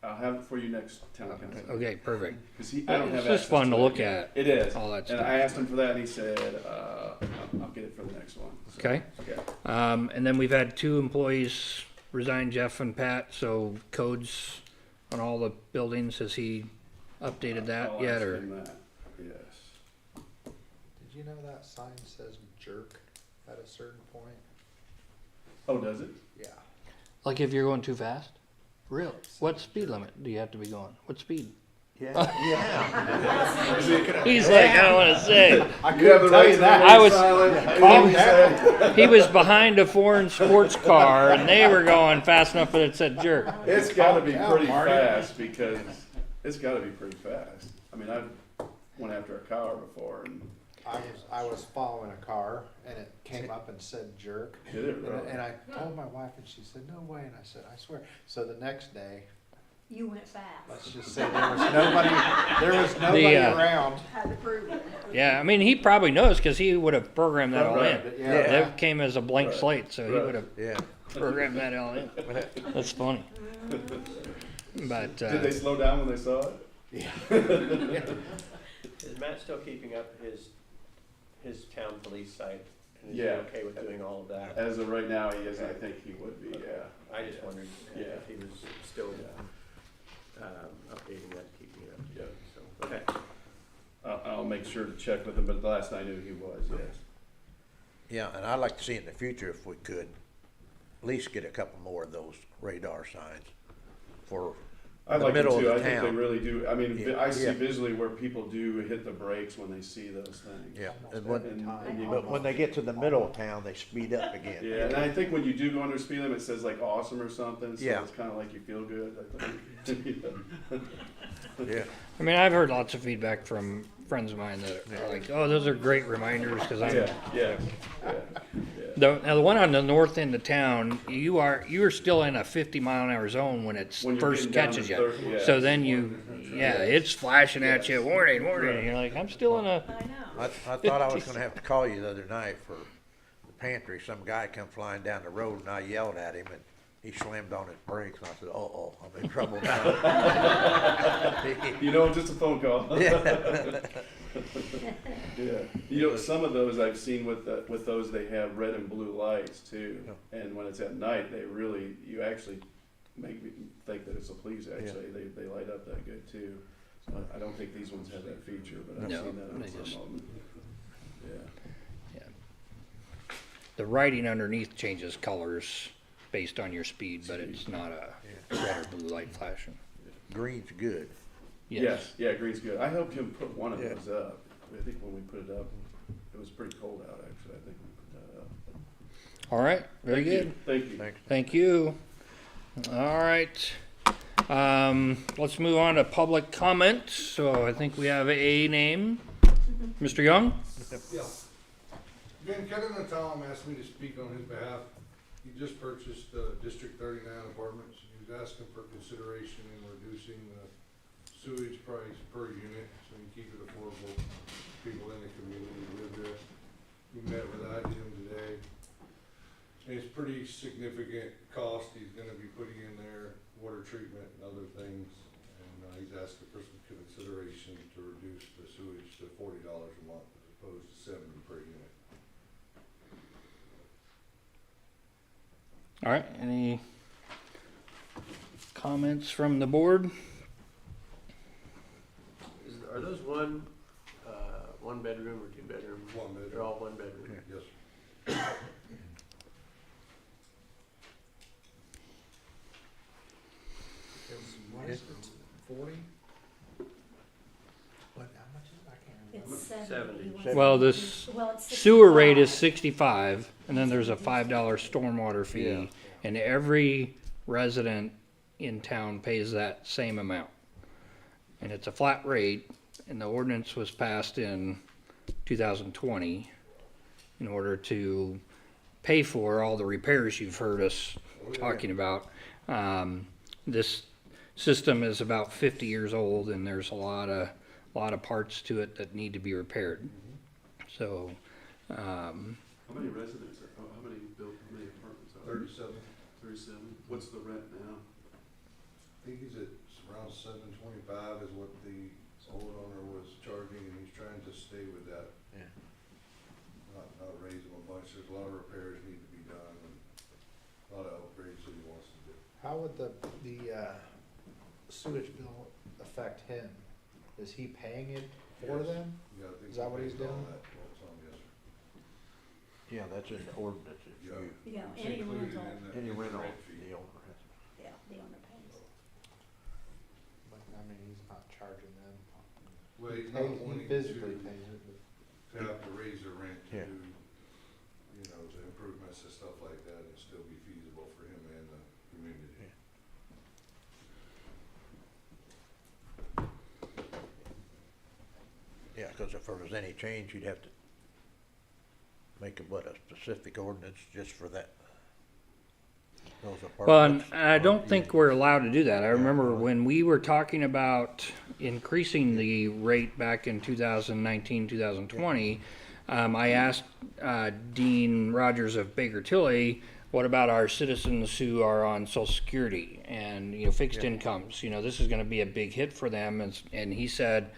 I'll have it for you next town council. Okay, perfect. Because I don't have It's just access fun to it look yet. at, It is. all that And stuff. I asked him for that, and he said, I'll get it for the next one. So, Okay. yeah. And then we've had 2 employees resign, Jeff and Pat, so codes on all the buildings, has he updated that I'll yet, ask or? him that. Yes. Did you know that sign says jerk at a certain point? Oh, does it? Yeah. Like if you're going too fast? Really? What speed limit do you have to be going? What speed? Yeah. He's like, I don't wanna say. I You have the right to I was- remain silent. He was behind a foreign sports car and they were going fast enough that it said jerk. It's gotta be Calm pretty down, Marty. fast because it's gotta be pretty fast. I mean, I've went after a car before and I was following a car and it came up and said jerk. did it And, really. and I told my wife and she said, no way. And I said, I swear. So the next day, You went fast. let's just say there was nobody around. Had to prove it. Yeah, I mean, he probably knows because he would have programmed that all Right. in. Yeah. That came as a blank Right. slate, so he Right. would have Yeah. programmed that all in. That's funny. But, Did they slow down when they saw it? Is Matt still keeping up his town police site? And is he Yeah. okay with doing all of that? As of right now, he is. I think he would be. Yeah. I just wondered Yeah. if he was still Yeah. updating that, keeping it up. Yeah. So, okay. I'll make sure to check with him, but the last I knew he was. Yes. Yeah, and I'd like to see in the future if we could at least get a couple more of those radar signs for I the like them middle of too. the I think they town. really do. I mean, Yeah. I see Yeah. visually where people do hit the brakes when they see those things. Yeah, and Almost when, every time. you- but when they get to the middle of town, they speed up again. Yeah, and I think when you do go under speed limit, it says like awesome or something. So Yeah. it's kind of like you feel good. I think. Yeah, I mean, I've heard lots of feedback from friends of mine that are like, oh, those are great reminders because I'm, Yeah. Yeah. The one on the north end of town, you are still in a 50-mile-an-hour zone when it When you're first getting down catches to you. 30, yeah. So then it's flashing at you, warning, warning. And you're like, I'm still in a. I know. I thought I was gonna have to call you the other night for the pantry. Some guy come flying down the road and I yelled at him and he slammed on his brakes and I said, uh-oh, I'm in trouble now. You know, just a phone call. Yeah. Yeah, you know, some of those I've seen with those, they have red and blue lights too. And when it's at night, you actually make me think that it's a police, actually. They light up that good too. So I don't think these ones have that feature, but I've No, seen that on they some just- of them. Yeah. The writing underneath changes colors based on your speed, but it's not a red or blue light flashing. Green's good. Yes, yeah, green's good. I helped him put one of Yeah. those up. I think when we put it up, it was pretty cold out, actually. I think we put that up. All right, very Thank you. good. Thank you. Thanks. Thank you. All right. Let's move on to public comment. So I think we have a name. Mr. Young? Yeah. Ben Kennedy Tom asked me to speak on his behalf. He just purchased District 39 apartments. He was asking for consideration in reducing the sewage price per unit so you keep it affordable for people in the community who live there. We met with IDM today. And it's pretty significant cost he's gonna be putting in there, water treatment and other things. And he's asking for some consideration to reduce the sewage to $40 a month as opposed to $70 per unit. All right, any comments from the board? Are those one bedroom or two bedroom? One bedroom. They're all one bedroom. Yes. What, how much is it? I can't remember. It's 70. 70. He wants Well, to this reduce- well, it's Sewer rate is 65. 65, and then there's a $5 stormwater fee, and every resident in town pays that same amount. And it's a flat rate, and the ordinance was passed in 2020 in order to pay for all the repairs you've heard us talking about. This system is about 50 years old, and there's a lot of parts to it that need to be repaired. So, How many residents how many apartments are there? 37. 37. What's the rent now? I think he's at around $725 is what the old owner was charging, and he's trying to stay with that. Yeah. Not raise them a bunch. There's a lot of repairs need to be done and a lot of upgrades that he wants to do. How would the sewage bill affect him? Is he paying it for Yes. them? Yeah, I think Is that what he's based on doing? that, well, it's on, yes, sir. Yeah, that's in the ordinance. If Yeah. you, Yeah, It's any included rental, in the- any in the rental, rent fee. the owner has. yeah, the owner pays. But, I mean, he's not charging them. Well, he's He not wanting he physically to pays it, but have to raise their rent to Yeah. do, the improvements and stuff like that, and still be feasible for him and the community. Yeah, because if there was any change, you'd have to make a specific ordinance just for that. Those well, and apartments. I don't think we're allowed to do that. I remember when we were talking about increasing the rate back in 2019, 2020, I asked Dean Rogers of Baker Tilly, what about our citizens who are on Social Security and, fixed incomes? This is gonna be a big hit for them, and he said,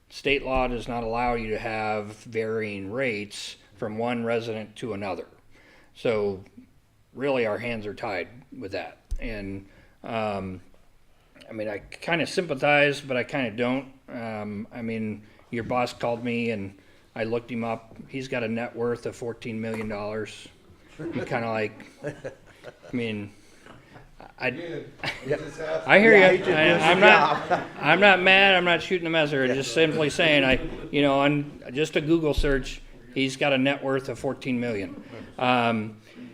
state law does not allow you to have varying rates from one resident to another. So really our hands are tied with that. And, I kind of sympathize, but I kind of don't. Your boss called me and I looked him up. He's got a net worth of $14 million. You kind of like, Again, he just has I hear Yeah, you. he just does the I'm not mad. I'm not shooting the messenger. Just simply saying, on just a Google search, he's got a net worth of 14 million.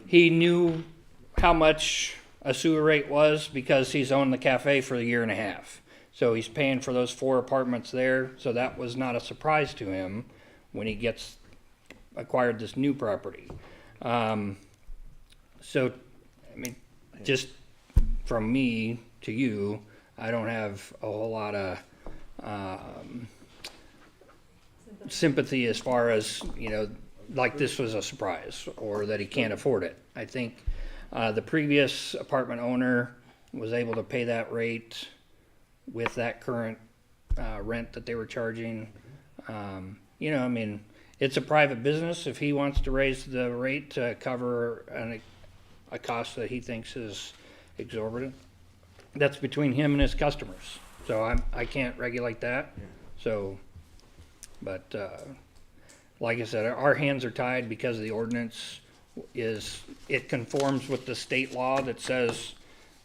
He knew how much a sewer rate was because he's owned the cafe for a year and a half. So he's paying for those 4 apartments there. So that was not a surprise to him when he acquired this new property. So, I mean, just from me to you, I don't have a whole lot of sympathy as far as, you know, like this was a surprise or that he can't afford it. I think the previous apartment owner was able to pay that rate with that current rent that they were charging. You know, I mean, it's a private business. If he wants to raise the rate to cover a cost that he thinks is exorbitant, that's between him and his customers. So I can't regulate that. So, but like I said, our hands are tied because the ordinance it conforms with the state law that says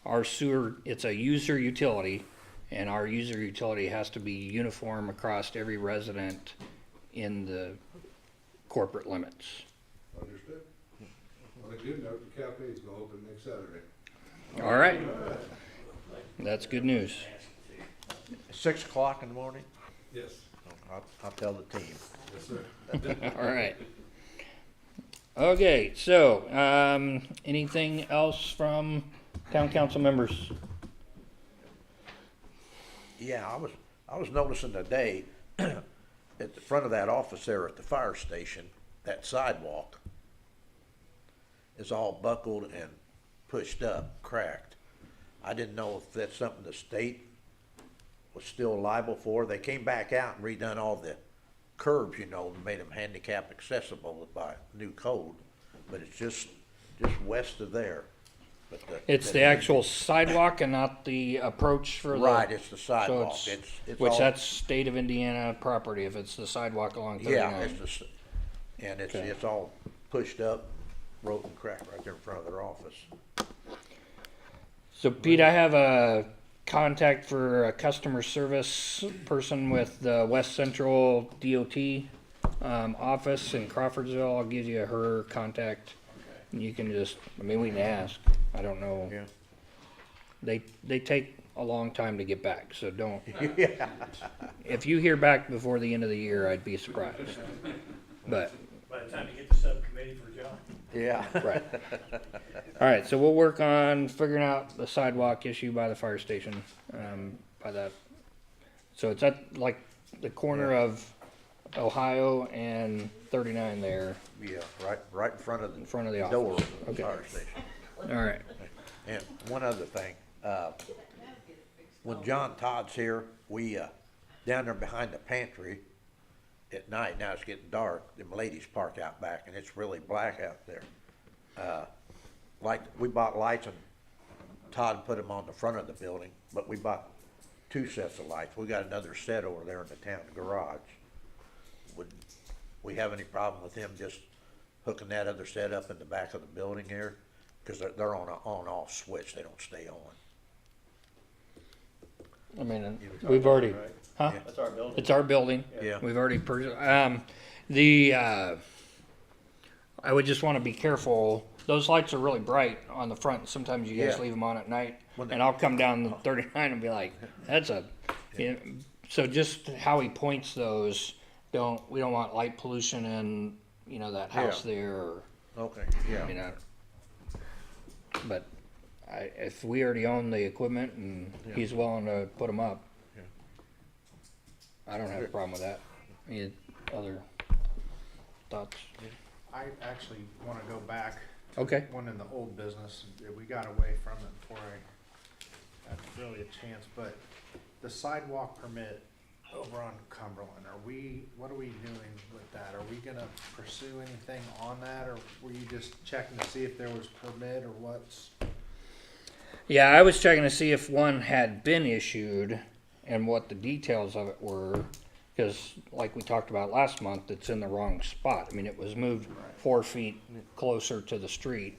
our sewer, it's a user utility, and our user utility has to be uniform across every resident in the corporate limits. Understood? On a good note, the cafe is gonna open next Saturday. All right. That's good news. 6 o'clock in the morning? Yes. I'll tell the team. Yes, sir. All right. Okay, so, anything else from town council members? Yeah, I was noticing today, at the front of that office there at the fire station, that sidewalk is all buckled and pushed up, cracked. I didn't know if that's something the state was still liable for. They came back out and redone all the curbs, you know, and made them handicap accessible by new code, but it's just west of there. But It's the actual sidewalk and not the approach for the. Right, it's the So sidewalk. it's, It's which all- that's state of Indiana property if it's the sidewalk along Yeah, 39. it's just, and Okay. it's all pushed up, broken, cracked right there in front of their office. So Pete, I have a contact for a customer service person with the West Central DOT office in Crawfordsville. I'll give you her contact. And you can just, I mean, we can ask. I don't know. Yeah. They take a long time to get back, so don't. Yeah. If you hear back before the end of the year, I'd be surprised. But, By the time you get the subcommittee for John. Yeah. right. All right, so we'll work on figuring out the sidewalk issue by the fire station, by that. So it's at like the corner of Ohio and 39 there, Yeah, right in front of in the front of the door office. of the Okay, fire station. all right. And one other thing, when John Todd's here, we, down there behind the pantry at night, now it's getting dark, them ladies park out back and it's really black out there. Like, we bought lights and Todd put them on the front of the building, but we bought 2 sets of lights. We got another set over there in the town garage. Would we have any problem with him just hooking that other set up in the back of the building here? Cause they're on a on-off switch, they don't stay on. I mean, we've already, huh? Yeah. That's our building. It's our building. Yeah. We've already I would just want to be careful. Those lights are really bright on the front. Sometimes you guys Yeah. leave them on at night, When and I'll come down the 39 and be like, "That's a." You know, so just how he points those, we don't want light pollution in that house there. Or, Okay, yeah. I mean, but if we already own the equipment and Yeah. he's willing to put them up, Yeah. I don't have a problem with that. Any other thoughts? I actually wanna go back, Okay. one in the old business, we got away from it before I had really a chance, but the sidewalk permit over on Cumberland, what are we doing with that? Are we gonna pursue anything on that, or were you just checking to see if there was permit, or what's? Yeah, I was checking to see if one had been issued and what the details of it were, because like we talked about last month, it's in the wrong spot. I mean, it was moved 4 feet closer to the street.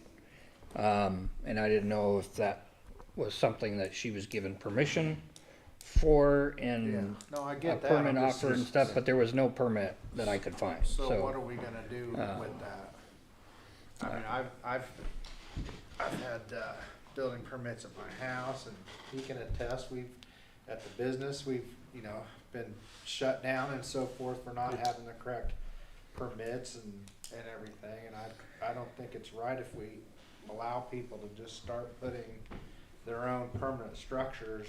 And I didn't know if that was something that she was given permission for and No, I a get that. permit I'm just- offer and stuff, but there was no permit that I could find, So what are we gonna do uh, with that? I mean, I've had, building permits at my house, and he can attest, at the business, we've, been shut down and so forth for not having the correct permits, and and everything, and I don't think it's right if we allow people to just start putting their own permanent structures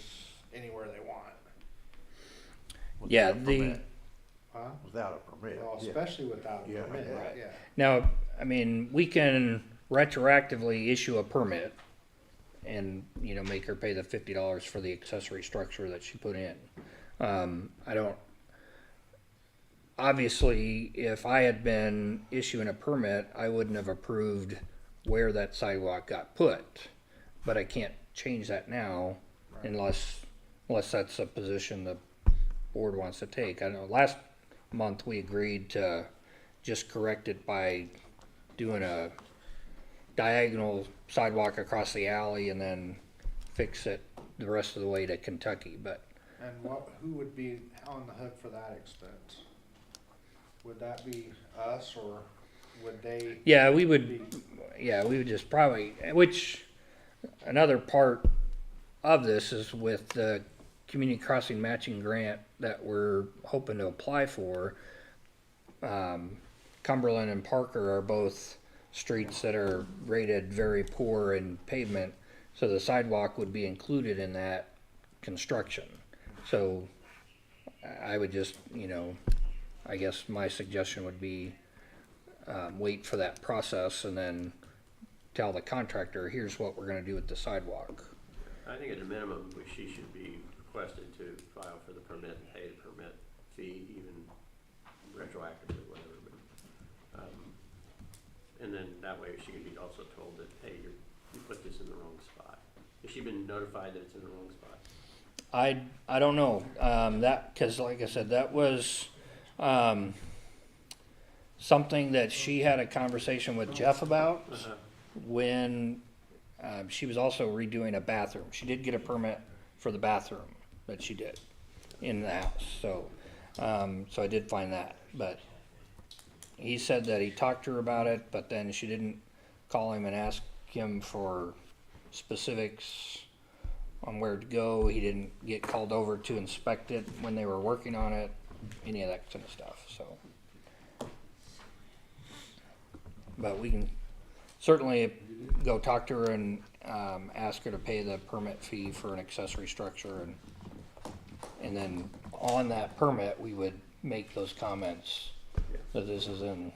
anywhere they want. Yeah, Without a the, permit. Huh? Without a permit, Well, yeah. especially without a Yeah, permit, right. yeah. now, I mean, we can retroactively issue a permit and, you know, make her pay the $50 for the accessory structure that she put in. I don't, obviously, if I had been issuing a permit, I wouldn't have approved where that sidewalk got put. But I can't change that now Right. unless that's a position the board wants to take. I know last month we agreed to just correct it by doing a diagonal sidewalk across the alley and then fix it the rest of the way to Kentucky, but And who would be on the hook for that expense? Would that be us, or would they? yeah, we be- would just probably, which another part of this is with the community crossing matching grant that we're hoping to apply for. Cumberland and Parker are both streets that are rated very poor in pavement, so the sidewalk would be included in that construction. So I would just, you know, I guess my suggestion would be wait for that process and then tell the contractor, here's what we're gonna do with the sidewalk. I think at a minimum, she should be requested to file for the permit and pay the permit fee, even retroactively, whatever. But, and then that way she could be also told that, hey, you put this in the wrong spot. Has she been notified that it's in the wrong spot? I don't know, cause like I said, that was, something that she had a conversation with Jeff about when, she was also redoing a bathroom. She did get a permit for the bathroom that she did in the house, so I did find that, but he said that he talked to her about it, but then she didn't call him and ask him for specifics on where to go. He didn't get called over to inspect it when they were working on it, any of that kind of stuff, so. But we can certainly go talk to her and, ask her to pay the permit fee for an accessory structure, and then on that permit, we would make those comments that this is in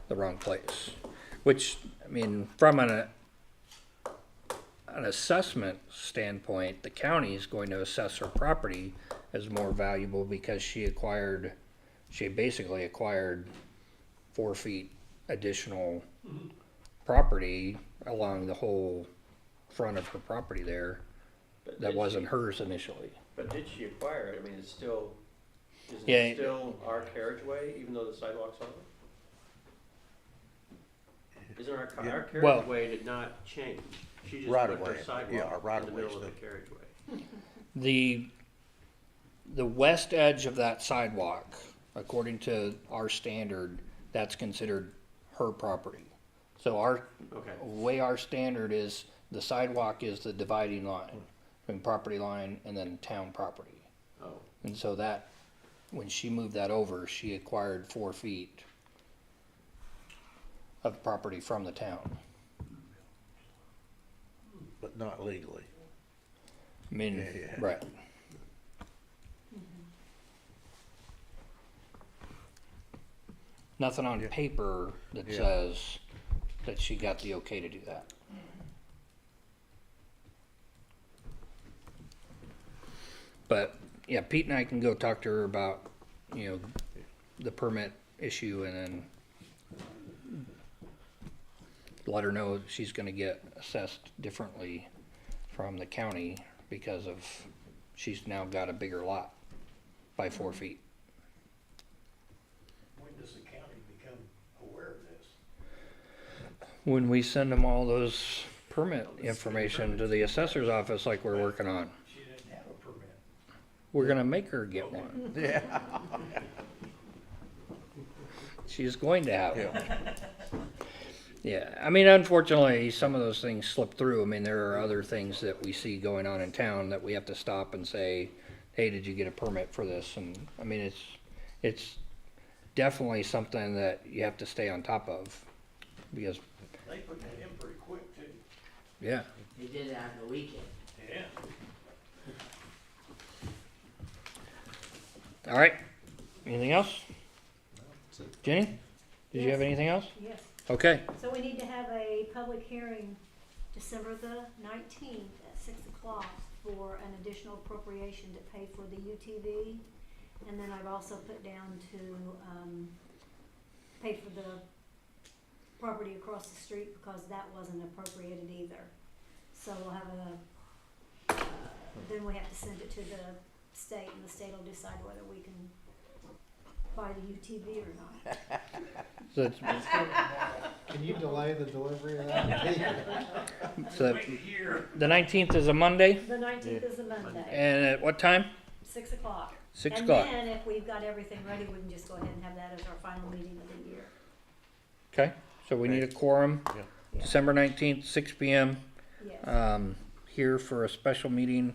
the wrong place. Which, I mean, from an assessment standpoint, the county is going to assess her property as more valuable because she basically acquired 4 feet additional property along the whole front of her property there But that did wasn't she- hers initially. But did she acquire it? I mean, it's still, isn't Yeah, it still our carriageway, even though the sidewalk's on it? Isn't our Well- carriageway did not change? She just Right put of her way, yeah, our sidewalk right in the of way's middle of the the- carriageway. The west edge of that sidewalk, according to our standard, that's considered her property. So Okay, way our standard is, the sidewalk is the dividing line between property line and then town property. oh, And so that, when she moved that over, she acquired 4 feet of property from the town. But not legally. I mean, Yeah, yeah. right. Nothing on Yeah. paper that Yeah. says that she got the okay to do that. But, yeah, Pete and I can go talk to her about, you know, the permit issue and then let her know that she's gonna get assessed differently from the county because of, she's now got a bigger lot by 4 feet. When does the county become aware of this? When we send them all those permit information to the assessor's office like we're working on, She didn't have a permit. we're gonna make her get one. Yeah. She's going to have one. Yeah, I mean, unfortunately, some of those things slip through. I mean, there are other things that we see going on in town that we have to stop and say, hey, did you get a permit for this? And, I mean, definitely something that you have to stay on top of, because, They put that in pretty quick too. yeah. They did it on the weekend. Yeah. All right, anything else? Jenny, did you have Yes. anything else? Yes. Okay, So we need to have a public hearing December the 19th at 6 o'clock for an additional appropriation to pay for the UTV. And then I've also put down to pay for the property across the street because that wasn't appropriated either. So we'll have then we have to send it to the state, and the state will decide whether we can buy the UTV or not. so it's, Can you delay the delivery of that? so Wait a year. the 19th is a Monday, The 19th is a Monday, and at what time? 6 o'clock. 6 o'clock. And then if we've got everything ready, we can just go ahead and have that as our final meeting of the year. Okay, so we need a quorum, Yeah. December 19th, 6 PM, Yes. here for a special meeting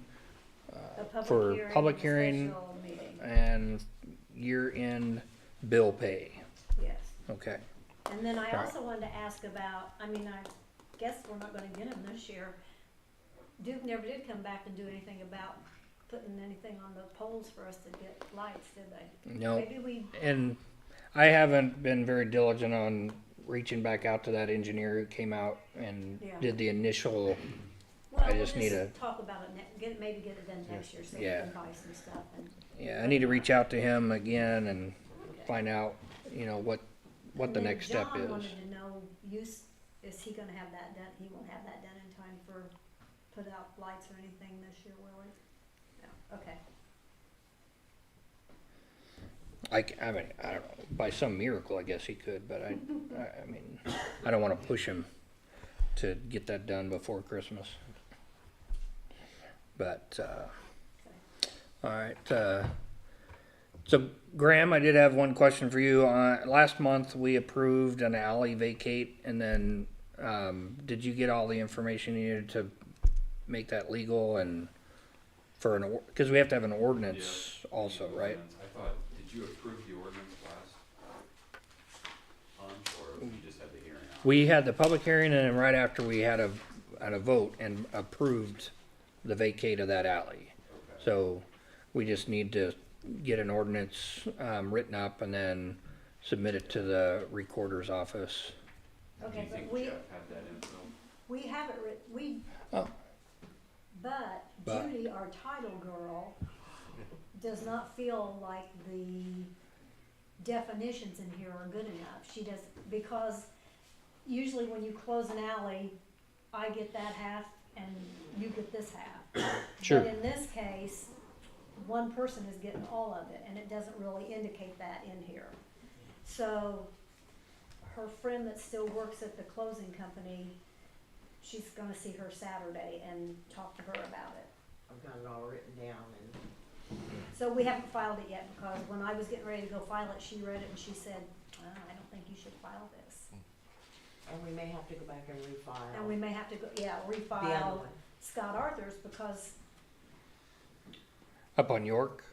A for public and a hearing. special meeting, and year-end bill pay. yes. Okay, And then I Right. also wanted to ask about, I mean, I guess we're not gonna get them this year. Duke never did come back and do anything about putting anything on the poles for us to get lights, did they? no, Maybe we, and I haven't been very diligent on reaching back out to that engineer who came out and Yeah. did the initial, well, I we'll just need to- talk about it, maybe get it done next year, so we Yeah. can buy some stuff and, yeah, I need to reach out to him again and okay. find out, what the And then next step John is. wanted to know, is he gonna have that done, he won't have that done in time for, put out lights or anything this year, will he? No, okay. I mean, I don't know, by some miracle, I guess he could, but I mean, I don't wanna push him to get that done before Christmas. But, all right, so Graham, I did have one question for you. Last month, we approved an alley vacate, and then, did you get all the information you needed to make that legal and for because we have to have an ordinance also, right? I thought, did you approve the ordinance last month, or you just had the hearing on it? We had the public hearing, and then right after we had a vote and approved the vacate of that alley. Okay. So we just need to get an ordinance written up and then submit it to the recorder's office. Do Okay, you but think we, Jeff had that info? we have it we, Oh. but But- Judy, our title girl, does not feel like the definitions in here are good enough. She does, because usually when you close an alley, I get that half and you get this half. Sure. But in this case, one person is getting all of it, and it doesn't really indicate that in here. So, her friend that still works at the closing company, she's gonna see her Saturday and talk to her about it. I've got it all written down and So we haven't filed it yet, because when I was getting ready to go file it, she read it and she said, I don't think you should file this. we may have to go back and refile. And we may have to go, the other refile one. Scott Arthur's, because, Up on York?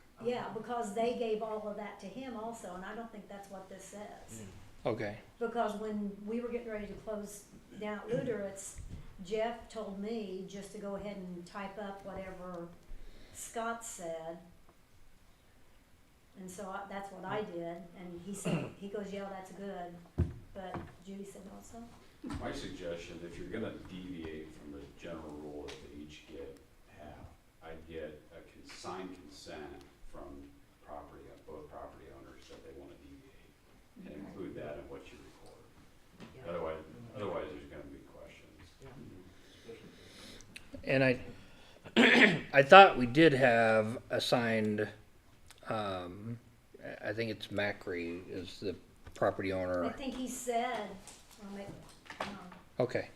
because they gave all of that to him also, and I don't think that's what this says. Okay, Because when we were getting ready to close down at Luderitz, Jeff told me just to go ahead and type up whatever Scott said. And so that's what I did, and he said, he goes, yeah, that's good, but Judy said, no, it's not. My suggestion, if you're gonna deviate from the general rule that they each get half, I'd get a signed consent from both property owners that they wanna deviate, and include that in what you record. Yeah. Otherwise there's gonna be questions. and I thought we did have assigned, I think it's Macri is the property I owner. think he said, hang on. Okay,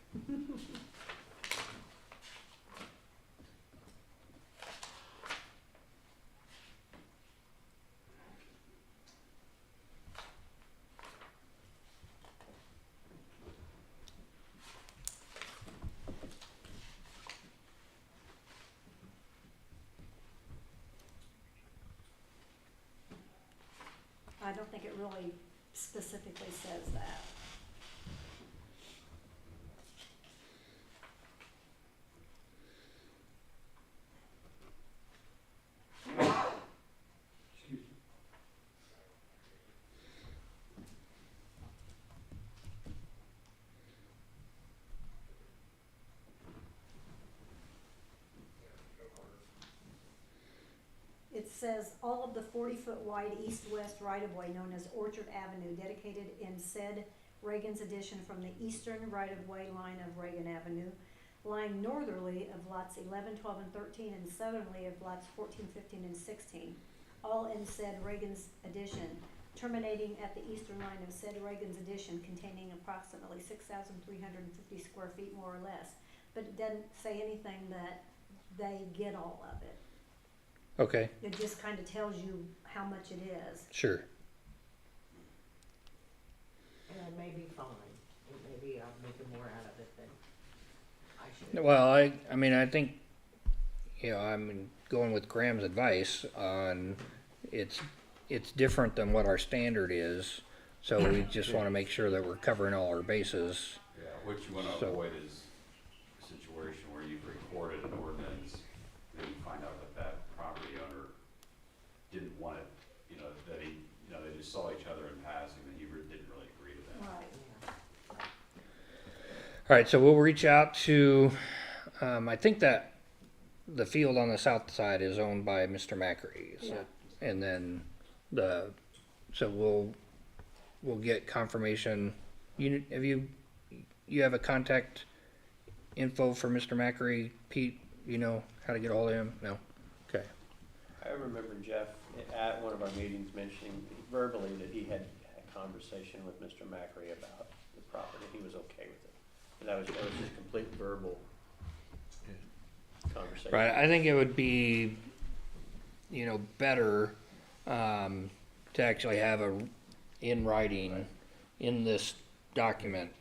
I don't think it really specifically says that. It says all of the 40-foot wide east-west right-of-way known as Orchard Avenue dedicated in said Reagan's addition from the eastern right-of-way line of Reagan Avenue, lying northerly of lots 11, 12, and 13, and southerly of lots 14, 15, and 16, all in said Reagan's addition, terminating at the eastern line of said Reagan's addition containing approximately 6,350 square feet more or less. But it doesn't say anything that they get all of it. Okay, It just kind of tells you how much it is. sure. And it may be fine, and maybe I'm making more out of it than I should. Well, I mean, I think, you know, I'm going with Graham's advice on it's different than what our standard is, so we just want to make sure that we're covering all our bases. Yeah, what you wanna So- avoid is a situation where you've recorded an ordinance, then you find out that that property owner didn't want it, you know, that he, you know, they just saw each other in passing, and he didn't really agree to that. Right. Yeah. All right, so we'll reach out to, I think that the field on the south side is owned by Mr. Macri. So, Yeah. and then so we'll get confirmation. You have a contact info for Mr. Macri, Pete? You know how to get a hold of him? No? Okay. I remember Jeff at one of our meetings mentioning verbally that he had a conversation with Mr. Macri about the property. He was okay with it. And that was just complete verbal conversation. Right, I think it would be, you know, better to actually have in writing in this document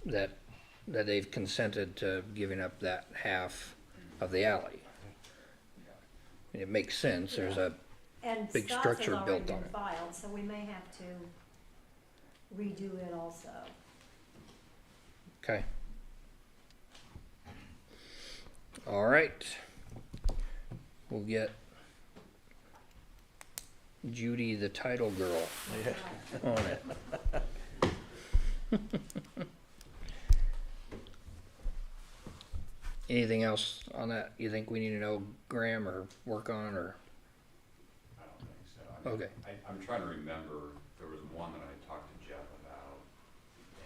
that they've consented to giving up that half of the alley. It makes sense. There's a And big Scott's structure has already built on been it. filed, so we may have to redo it also. Okay. All right. We'll get Judy, the title girl, on it. Anything else on that you think we need to know, Graham, or work on, or? I don't think so. I mean, Okay. I'm trying to remember, there was one that I talked to Jeff about,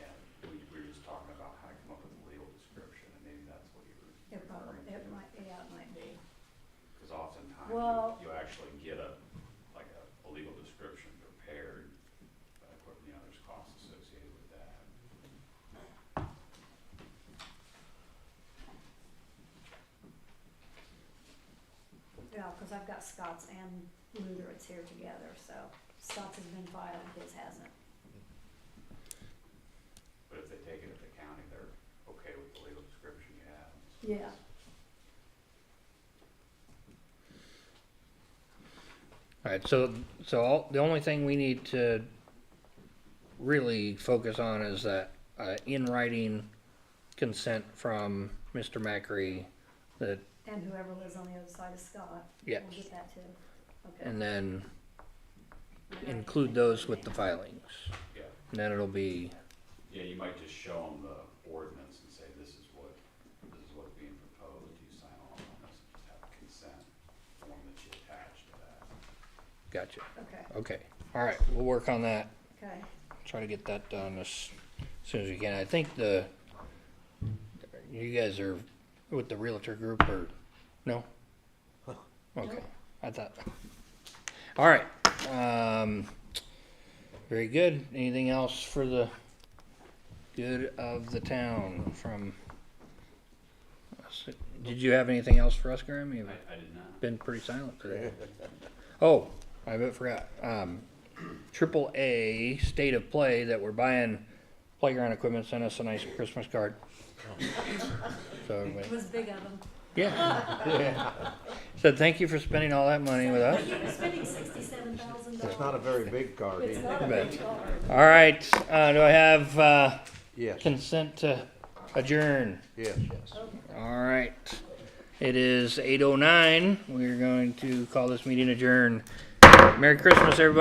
and we were just talking about how to come up with a legal description, and maybe that's what you were It probably, referring it to. might, yeah, it might be. Because oftentimes Well- you actually get a legal description prepared, but you know, there's costs associated with that. Yeah, cause I've got Scott's and Lutheran's here together, so Scott's has been filed, his hasn't. But if they take it at the county, they're okay with the legal description you have. Yeah. All right, so the only thing we need to really focus on is that in writing consent from Mr. Macri that, And whoever lives on the other side of Scott. Yes. We'll get that too. Okay. and then include those with the filings. Yeah, And then it'll be, yeah, you might just show them the ordinance and say, this is what's being proposed, you sign off on this, and just have a consent form that you attach to that. gotcha. Okay, Okay, all right, we'll work on that. okay. Try to get that done as soon as we can. I think you guys are with the Realtor group, or no? Okay, I thought. All right, very good. Anything else for the good of the town from? Did you have anything else for us, Graham? You've I did not. been pretty silent today. Oh, I forgot. AAA State of Play that we're buying playground equipment sent us a nice Christmas card. So It was big of them. Yeah. Said, thank you for spending all that money with us. Thank you for spending $67,000. It's not a very big car It's either. not a big car. All right, do I have Yes, consent to adjourn? yes. All right. It is 8:09. We're going to call this meeting adjourned. Merry Christmas, everybody.